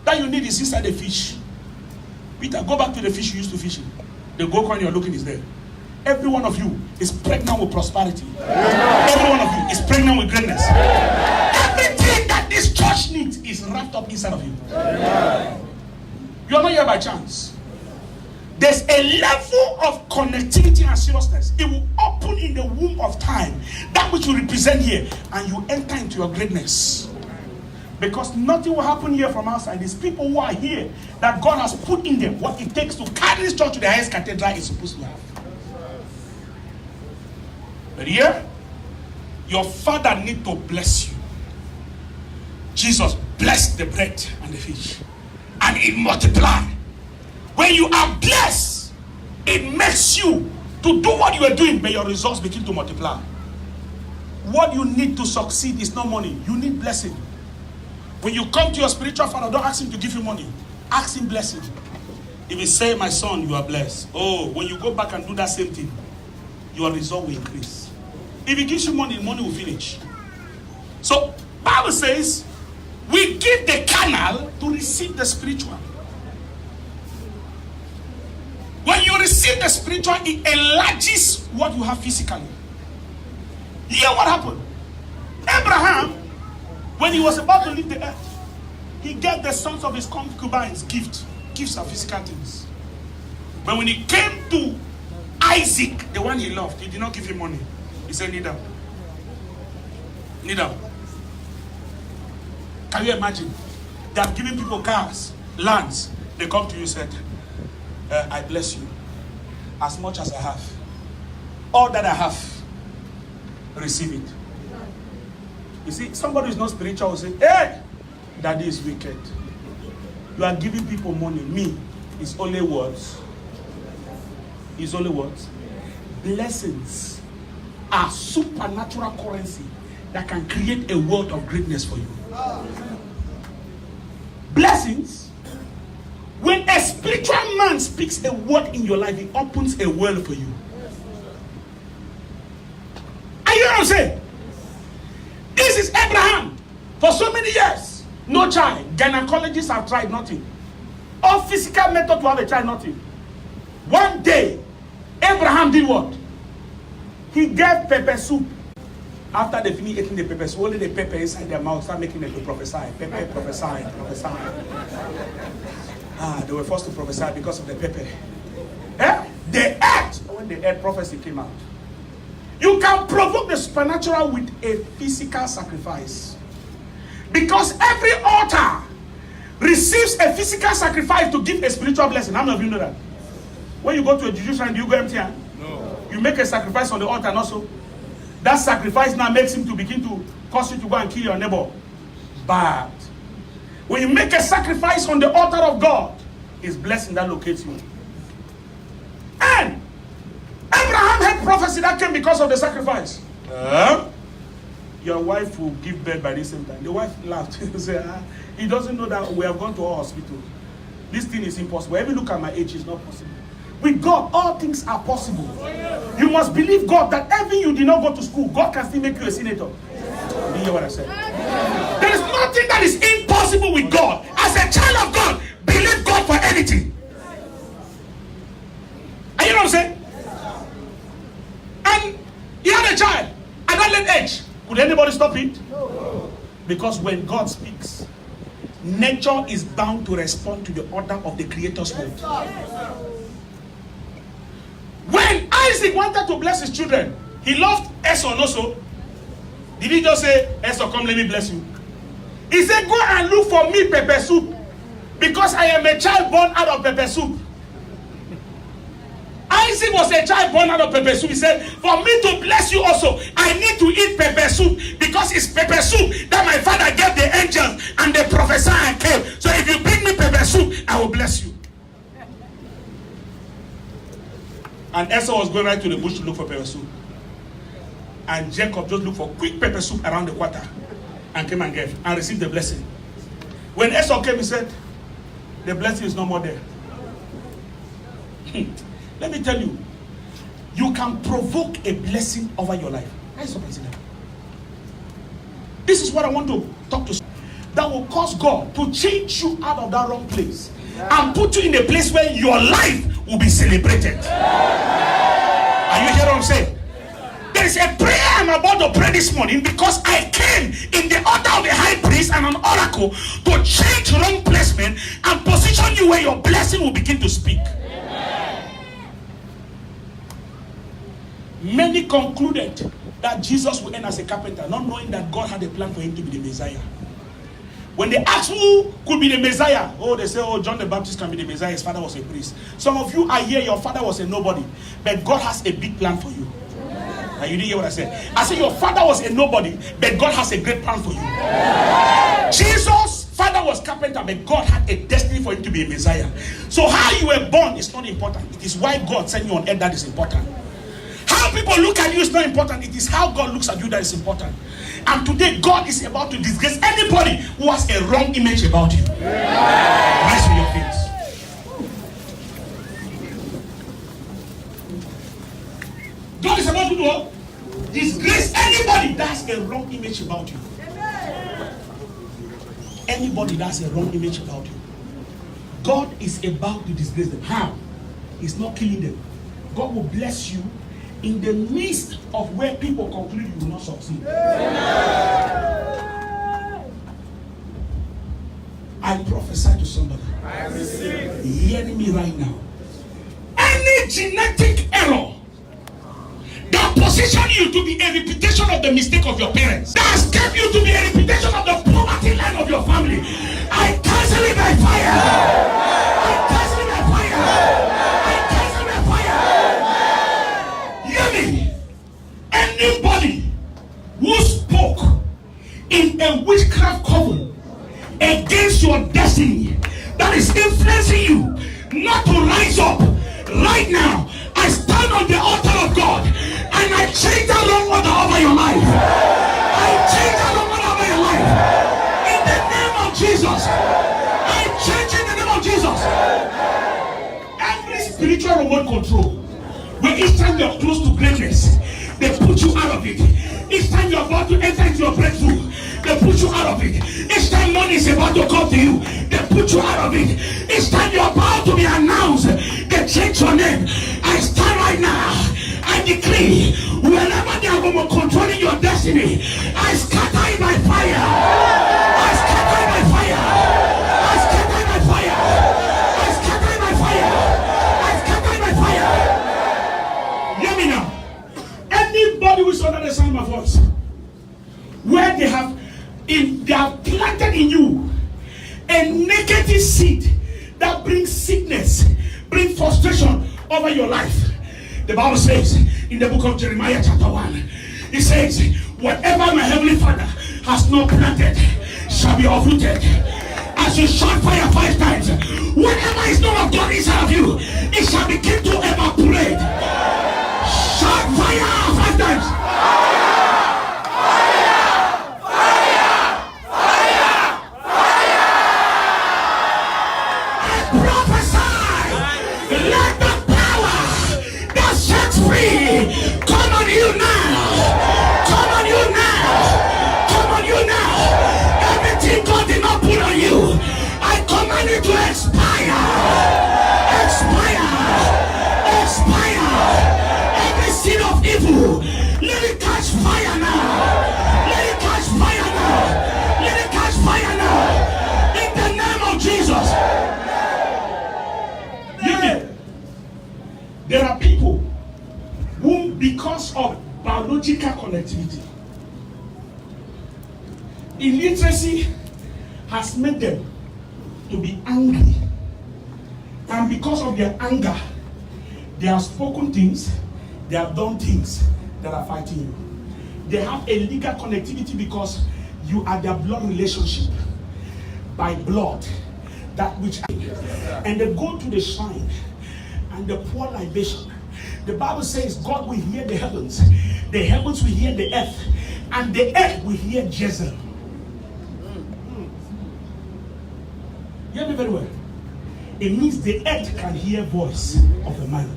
that you need is inside the fish. Peter, go back to the fish you used to fish in. The gold coin you're looking is there. Every one of you is pregnant with prosperity. Every one of you is pregnant with greatness. Everything that this church needs is wrapped up inside of you. You are not here by chance. There's a level of connectivity and seriousness. It will open in the womb of time. That which you represent here. And you enter into your greatness. Because nothing will happen here from outside. These people who are here, that God has put in them what it takes to carry this church to the highest cathedral is supposed to have. But here, your father needs to bless you. Jesus blessed the bread and the fish. And it multiplied. When you are blessed, it makes you to do what you are doing, but your results begin to multiply. What you need to succeed is not money. You need blessing. When you come to your spiritual father, don't ask him to give you money. Ask him blessing. If you say, my son, you are blessed. Oh, when you go back and do that same thing, your result will increase. If he gives you money, the money will finish. So, Bible says, we give the carnal to receive the spiritual. When you receive the spiritual, it enlarges what you have physically. Hear what happened? Abraham, when he was about to leave the earth, he gave the sons of his concubines gifts. Gifts are physical things. But when he came to Isaac, the one he loved, he did not give him money. He said, kneel down. Kneel down. Can you imagine? They have given people cars, lands. They come to you and said, I bless you as much as I have. All that I have, receive it. You see, somebody who is not spiritual will say, hey, daddy is wicked. You are giving people money. Me, it's only words. It's only words. Blessings are supernatural currency that can create a world of greatness for you. Blessings. When a spiritual man speaks a word in your life, it opens a world for you. Are you know what I'm saying? This is Abraham. For so many years, no child. Gynecologists have tried nothing. All physical method to have a child, nothing. One day, Abraham did what? He gave pepper soup. After they finished eating the pepper soup, only the pepper inside their mouth start making them to prophesy. Pepper, prophesy, prophesy. They were forced to prophesy because of the pepper. They ate. When they ate, prophecy came out. You can provoke the supernatural with a physical sacrifice. Because every altar receives a physical sacrifice to give a spiritual blessing. How many of you know that? When you go to a Jewish shrine, do you go empty hand? No. You make a sacrifice on the altar and also. That sacrifice now makes him to begin to cause you to go and kill your neighbor. Bad. When you make a sacrifice on the altar of God, his blessing that locates you. And Abraham had prophecy that came because of the sacrifice. Your wife will give birth by the same time. The wife laughed. He said, he doesn't know that we have gone to our hospital. This thing is impossible. Every look at my age is not possible. With God, all things are possible. You must believe God that even you did not go to school, God can still make you a senator. Did you hear what I said? There is nothing that is impossible with God. As a child of God, believe God for anything. Are you know what I'm saying? And he had a child at that late age. Could anybody stop it? No. Because when God speaks, nature is bound to respond to the order of the Creator's word. When Isaac wanted to bless his children, he loved Esau also. Did he just say, Esau, come, let me bless you? He said, go and look for me pepper soup, because I am a child born out of pepper soup. Isaac was a child born out of pepper soup. He said, for me to bless you also, I need to eat pepper soup, because it's pepper soup that my father gave the angels and they prophesied and came. So if you bring me pepper soup, I will bless you. And Esau was going right to the bush to look for pepper soup. And Jacob just looked for quick pepper soup around the quarter and came and gave and received the blessing. When Esau came, he said, the blessing is no more there. Let me tell you, you can provoke a blessing over your life. This is what I want to talk to you. That will cause God to change you out of that wrong place and put you in a place where your life will be celebrated. Are you hearing what I'm saying? There is a prayer I'm about to pray this morning, because I came in the order of the high priest and an oracle to change wrong placement and position you where your blessing will begin to speak. Many concluded that Jesus would end as a carpenter, not knowing that God had a plan for him to be the Messiah. When they ask who could be the Messiah, they say, John the Baptist can be the Messiah. His father was a priest. Some of you are here, your father was a nobody, but God has a big plan for you. Now, you didn't hear what I said. I said your father was a nobody, but God has a great plan for you. Jesus' father was carpenter, but God had a destiny for him to be a Messiah. So how you were born is not important. It is why God sent you on earth that is important. How people look at you is not important. It is how God looks at you that is important. And today, God is about to disgrace anybody who has a wrong image about you. Rise to your feet. you. Disgrace anybody that's a wrong image about you. Anybody that's a wrong image about you. God is about to disgrace them. How? He's not killing them. God will bless you in the midst of where people conclude you will not succeed. I prophesy to somebody. I receive. Hearing me right now. Any genetic error that position you to be a repetition of the mistake of your parents, that has kept you to be a repetition of the poverty line of your family, I cancel it by fire. I cancel it by fire. I cancel it by fire. Hear me. Anybody who spoke in a witchcraft coven against your destiny that is influencing you not to rise up right now, I stand on the altar of God and I change that wrong order over your life. I change that wrong order over your life. In the name of Jesus. I change in the name of Jesus. Every spiritual remote control, where each time you're close to greatness, they put you out of it. Each time you're about to enter into your breakthrough, they put you out of it. Each time money is about to come to you, they put you out of it. Each time you're about to be announced, they change your name. I stand right now. I decree, whenever they are controlling your destiny, I scatter it by fire. I scatter it by fire. I scatter it by fire. I scatter it by fire. I scatter it by fire. Hear me now. Anybody who is under the sound of my voice, where they have planted in you a negative seed that brings sickness, brings frustration over your life. The Bible says in the book of Jeremiah chapter 1, it says, whatever my heavenly Father has not planted shall be uprooted. As you shout fire 5 times, whatever is not of God inside of you, it shall begin to evaporate. Shout fire 5 times. Come on you now. Come on you now. Come on you now. Everything God did not put on you, I command it to expire. Expire. Expire. Every seed of evil, let it catch fire now. Let it catch fire now. Let it catch fire now. In the name of Jesus. Hear me. There are people whom, because of biological connectivity, illiteracy has made them to be angry, and because of their anger, they have spoken things, they have done things that are fighting you. They have a legal connectivity because you are their blood relationship by blood, that which, and they go to the shrine and they pour libation. The Bible says God will hear the heavens will hear the earth, and the earth will hear Jezebel. Hear me very well. It means the earth can hear voice of a man.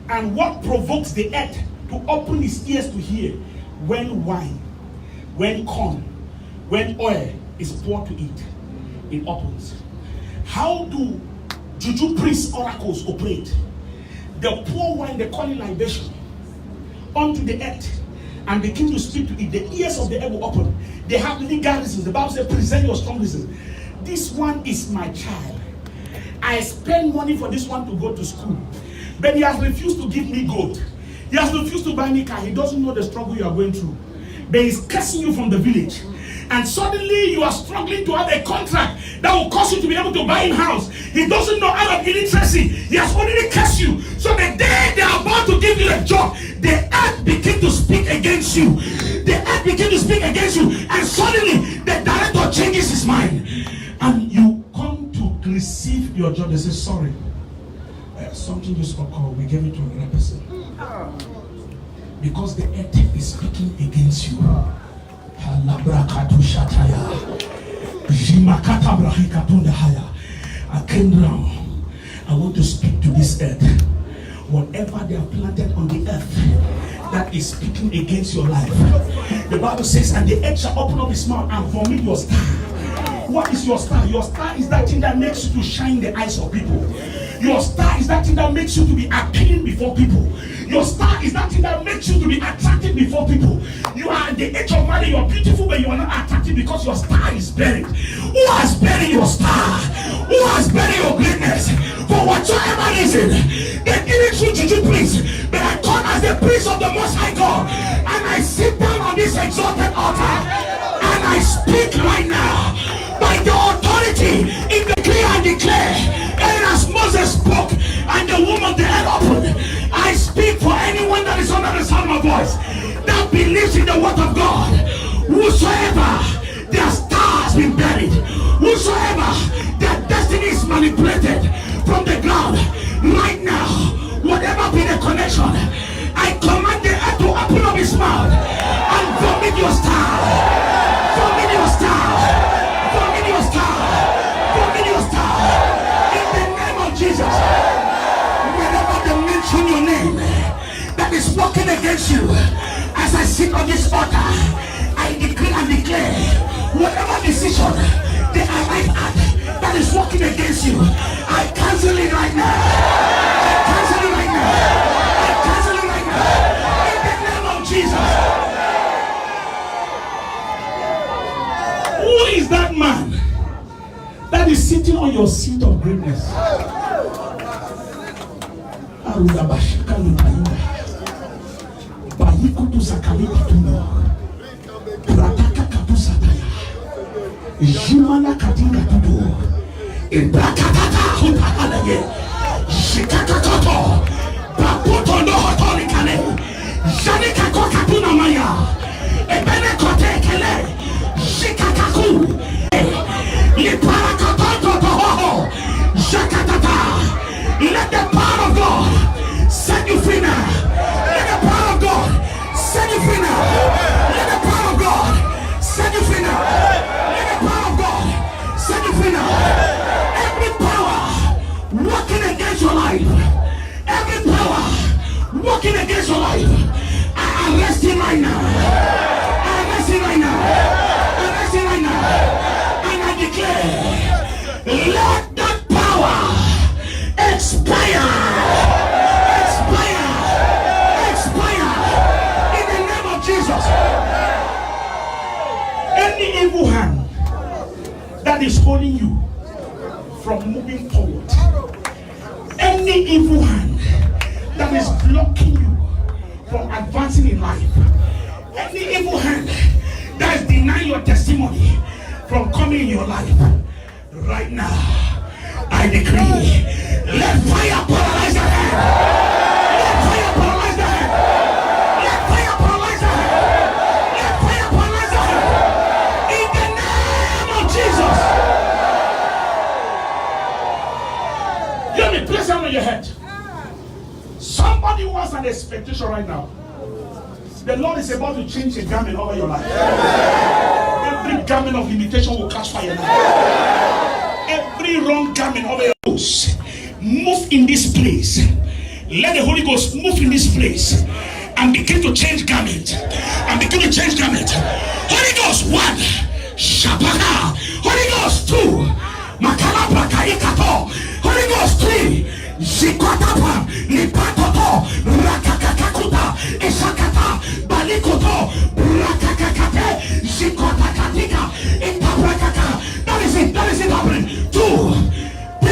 And what provokes the earth to open its ears to hear? When wine, when corn, when oil is poured to it, it opens. How do juju priests oracles operate? They pour wine, they call it libation, onto the earth and begin to speak to it. The ears of the earth will open. They have legal reasons. The Bible says, present your strong reasons. This one is my child. I spend money for this one to go to school, but he has refused to give me gold. He has refused to buy me car. He doesn't know the struggle you are going through. But he's cursing you from the village. And suddenly you are struggling to have a contract that will cause you to be able to buy him house. He doesn't know out of illiteracy. He has already cursed you. So the day they are about to give you a job, the earth begin to speak against you. The earth begin to speak against you. And suddenly the director changes his mind. And you come to receive your job. They say, sorry, something just occurred. We gave it to another person. Because the earth is speaking against you. I came down. I want to speak to this earth. whatever they have planted on the earth that is speaking against your life, the Bible says, and the earth shall open up its mouth and vomit your star. What is your star? Your star is that thing that makes you to shine in the eyes of people. Your star is that thing that makes you to be appealing before people. Your star is that thing that makes you to be attractive before people. You are at the age of marriage, you are beautiful, but you are not attractive because your star is buried. Who has buried your star? Who has buried your greatness? For whatsoever reason, they didn't shoot you, please. But I come as the priest of the Most High God, and I sit down on this exalted altar, and I speak right now by the authority in the decree and declare. And as Moses spoke, and the womb of the earth opened, I speak for anyone that is under the sound of my voice that believes in the word of God. Whosoever their star has been buried, whosoever their destiny is manipulated from the ground, right now, whatever be the connection, I command the earth to open up its mouth and vomit your star. Vomit your star. Vomit your star. Vomit your star. In the name of Jesus. Whenever they mention your name that is working against you, as I sit on this altar, I decree and declare, whatever decision they arrive at that is working against you, I cancel it right now. I cancel it right now. I cancel it right now. In the name of Jesus. Who is that man that is sitting on your seat of greatness? Jimana katinga tudo ibrakatata hutalaye shikakatoto paputo no hotori kale janika kwa katuna maya ebene kote kele shikakaku lipara katoto toho shakatata. Let the power of God set you free now. Let the power of God set you free now. Let the power of God set you free now. Set you free now. Every power working against your life, every power working against your life, I arrest him right now. I arrest him right now. I arrest him right now. And I declare, let that power expire. Expire. Expire. In the name of Jesus. Any evil hand that is holding you from moving forward, any evil hand that is blocking you from advancing in life, any evil hand that is denying your testimony from coming in your life, right now I decree, let fire paralyze the hand. Let fire paralyze the hand. Let fire paralyze the hand. Let fire paralyze the hand. In the name of Jesus. Let me place hand on your head. Somebody who has an expectation right now. The Lord is about to change a garment over your life. Every garment of limitation will catch fire now. Every wrong garment over your house, move in this place. Let the Holy Ghost move in this place and begin to change garment. And begin to change garment. Holy Ghost 1, Shabaka. Holy Ghost 2, Makalabra Kaikato. Holy Ghost 3, Zikotapa, Lipatoto, Rakakakakuta, Isakata, Balikoto, Rakakakate, Zikotakatika, Intabrakaka. That is it happening. 2, 3,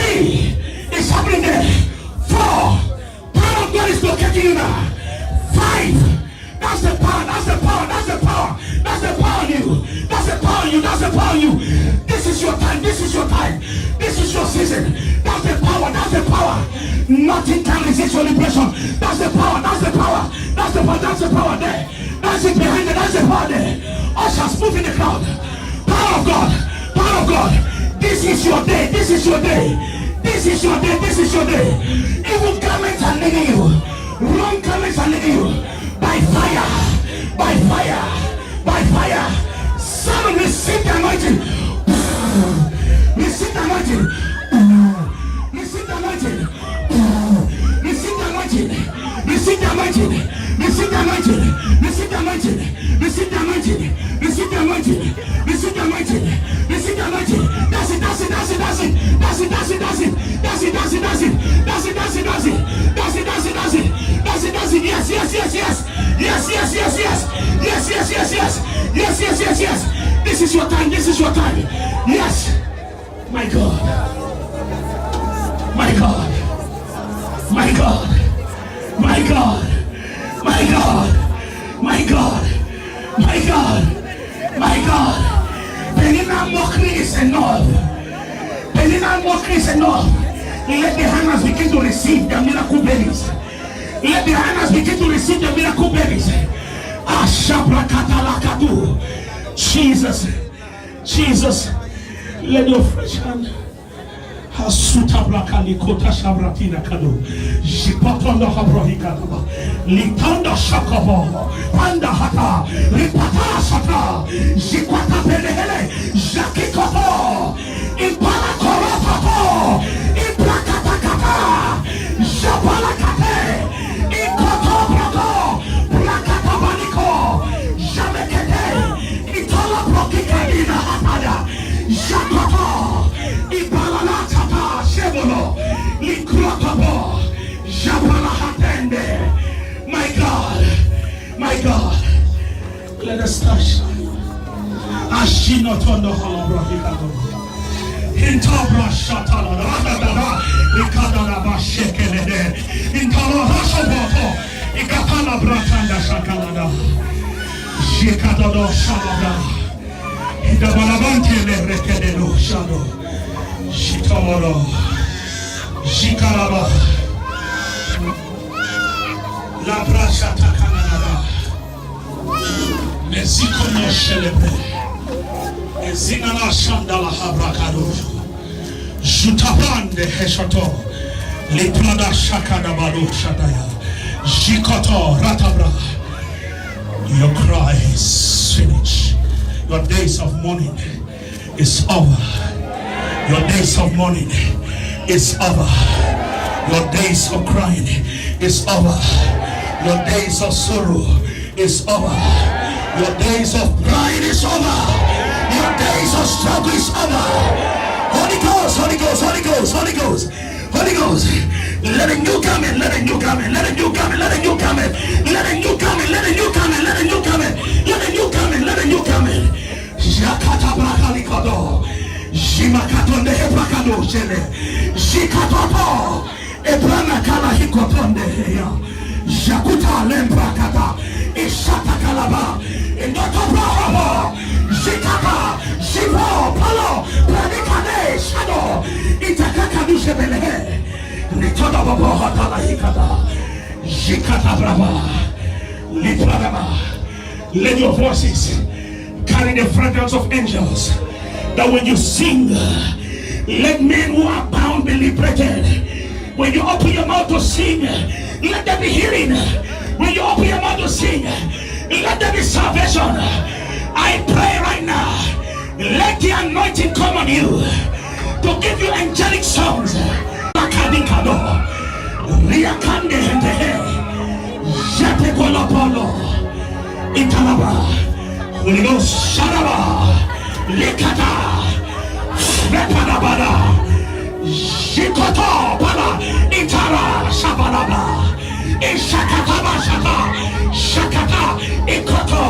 it's happening there. 4, power of God is locating you now. 5, that's the power, that's the power, that's the power, that's the power in you, that's the power in you, that's the power in you. This is your time, this is your time, this is your season. That's the power, that's the power. Nothing can resist your liberation. That's the power, that's the power, that's the power, that's the power there. That's it behind it, that's the power there. Ushers move in the crowd. Power of God, power of God. This is your day, this is your day, this is your day, this is your day. Evil garments are leading you, wrong garments are leading you. By fire, by fire, by fire. Someone receive the anointing. Receive the anointing. Receive the anointing. Receive the anointing. Receive the anointing. Receive the anointing. Receive the anointing. Receive the anointing. Receive the anointing. That's it. That's it. That's it. That's it. That's it. That's it. That's it. That's it. That's it. That's it. That's it. That's it. That's it. That's it. That's it. That's it. That's it. That's it. Yes. Yes. Yes. Yes. Yes. Yes. Yes. Yes. Yes. Yes. Yes. Yes. Yes. Yes. Yes. Yes. This is your time. This is your time. Yes. My God. My God. My God. My God. My God. My God. My God. My God. Penina mockery is enough. Penina mockery is enough. Let the Hannahs begin to receive the miracle babies. Let the Hannahs begin to receive the miracle babies. Ashabrakatalakatu. Jesus. Jesus. Let your fresh hand. Hasuta brakali kota shabratina kado. Jipotondo habrohikataba. Litanda shakabo. Panda hata. Ripata sata. Jikwata pelehele. Jakikoto. Impala korotato. Implakatakata. Jabalakate. Ikoto brako. Brakata baniko. Jamekete. Itola brokikadina hatada. Jakoto. Ibalala tata shebolo likrotabo jabala hatende. My God, my God, let us touch. Ashino tondo halabrahikado. Intabra shatala radadada ikadala bashekelede. Intalo hashoboto ikatala bratanda shakalada. Shikadado shalada. Idabalabante le rekedelo shado. Shitomoro, Shikaraba, La Brasha Takanada, Mexico no Shelebre, Ezinala Shandala Habrakado, Jutapande Heshato, Liplada Shakadabado Shadaya, Jikoto Ratabra. Your cry is finished. Your days of mourning is over. Your days of mourning is over. Your days of crying is over. Your days of sorrow is over. Your days of crying is over. Your days of struggle is over. Holy Ghost, Holy Ghost, Holy Ghost, Holy Ghost, Holy Ghost. Letting you come in, letting you come in, letting you come in, letting you come in, letting you come in, letting you come in, letting you come in, letting you come in, letting you come in. Jakata Brakalikado. Shimakatonde Hebrakado Shele Shikatoto Ebrana Kala Hikotonde Heya Jakuta Lembrakata Ishata Kalaba Indoto Brahabo Shikata Shivo Palo Pranikane Shado Itakakadu Shebele Nitoda Babo Hatala Hikata Shikata Brava Litraba. Let your voices carry the fragrance of angels. That when you sing, let men who are bound be liberated. When you open your mouth to sing, let there be healing. When you open your mouth to sing, let there be salvation. I pray right now, let the anointing come on you to give you angelic songs. Holy Ghost, Shadaba. Lekata Repanabada Shikoto Bala Itara Shabanaba Ishakataba Shata Shakata Ikoto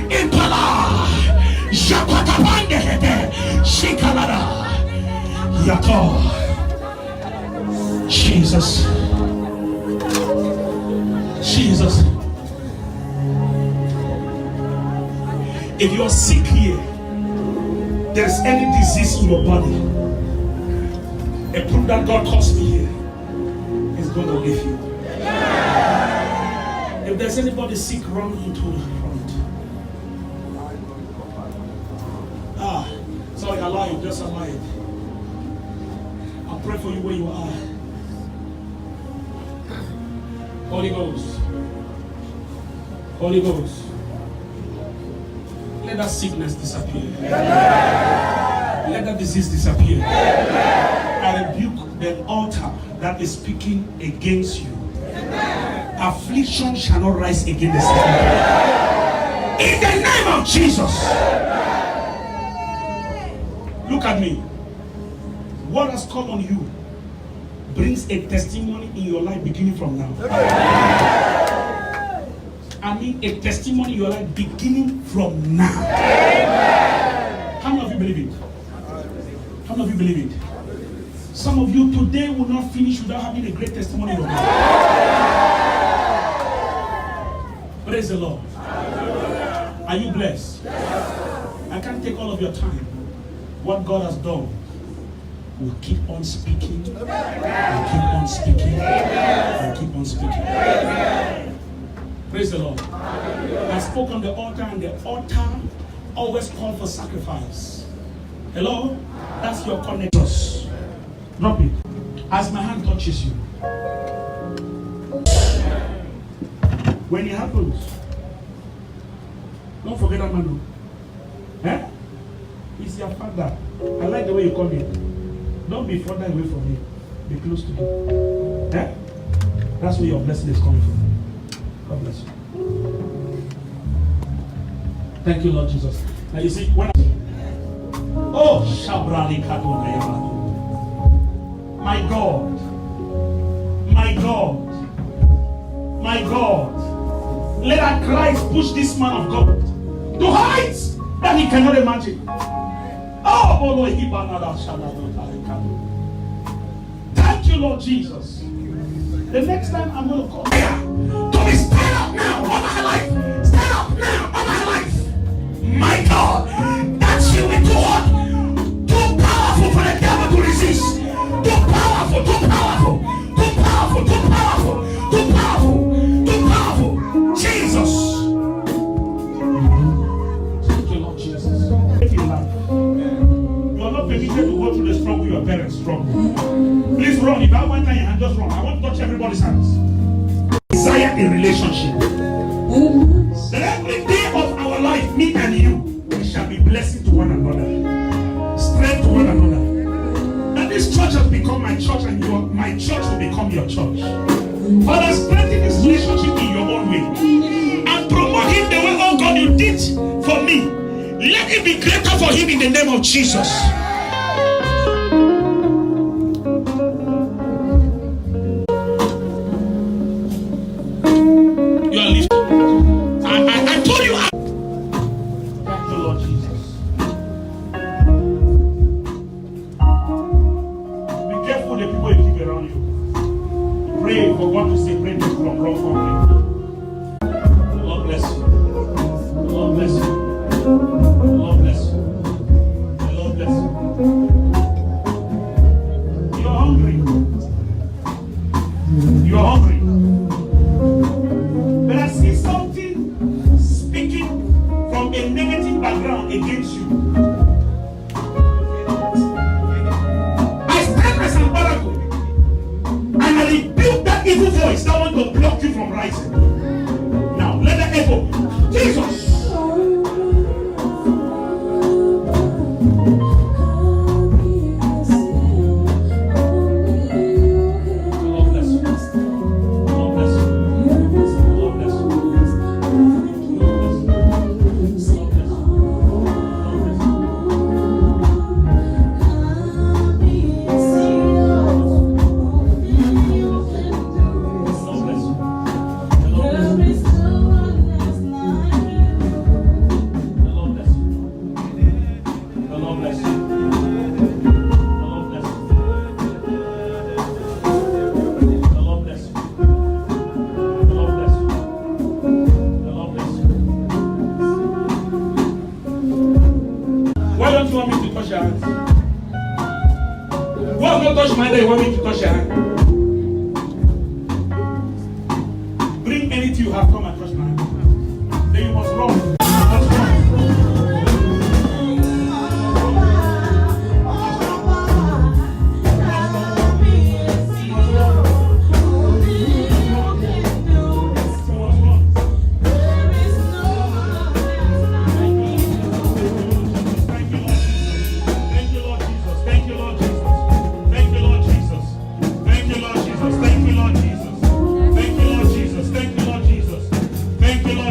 Impala Japatabande Hede Shikalada Yato. Jesus. Jesus. If you are sick here, there's any disease in your body, a proof that God caused me here is going to leave you. If there's anybody sick, run into the front. Sorry, allow it, just allow it. I'll pray for you where you are. Holy Ghost. Holy Ghost. Let that sickness disappear. Let that disease disappear. I rebuke the altar that is speaking against you. Affliction shall not rise again the second time. In the name of Jesus. Look at me. What has come on you brings a testimony in your life beginning from now. I mean a testimony in your life beginning from now. How many of you believe it? How many of you believe it? Some of you today will not finish without having a great testimony in your life. Praise the Lord. Are you blessed? I can't take all of your time. What God has done will keep on speaking. Will keep on speaking. Will keep on speaking. Praise the Lord. I spoke on the altar, and the altar always called for sacrifice. Hello? That's your connection. Drop it. As my hand touches you. When it happens, don't forget that man. Eh? He's your father. I like the way you call him. Don't be further away from him. Be close to him. Eh? That's where your blessing is coming from. God bless you. Thank you, Lord Jesus. Now you see, when oh, Shabrali Kaduna. My God, my God, my God, let our Christ push this man of God to heights that he cannot imagine. Oh, thank you, Lord Jesus. The next time I'm going to call Tommy, stand up now on my life. Stand up now on my life. My God, that you will do what? Too powerful for the devil to resist. Too powerful, too powerful, too powerful, too powerful, too powerful, too powerful. Jesus. Thank you, Lord Jesus. Thank you, Lord. You are not permitted to go through the struggle your parents struggle. Please run. If I want your hand, just run. I want to touch everybody's hands. Desire a relationship. That every day of our life, me and you, we shall be blessing to one another, strength to one another. This church has become my church, and my church will become your church. Father, strengthen this relationship in your own way and promote him the way, oh God, you did for me. Let it be greater for him in the name of Jesus. You are lifted. I told you. Thank you, Lord Jesus. The people you keep around you. Pray for God to separate you from wrong company. The Lord bless you. The Lord bless you. The Lord bless you. The Lord bless you. You're hungry. You're hungry. But I see something speaking from a negative background against you. Evil voice that want to block you from rising. Now let the echo. Jesus. Why don't you want me to touch your hands? Who has not touched mine that you want me to touch your hand? Bring anything you have, come and touch my hand. Then you must run. Thank you, Lord Jesus.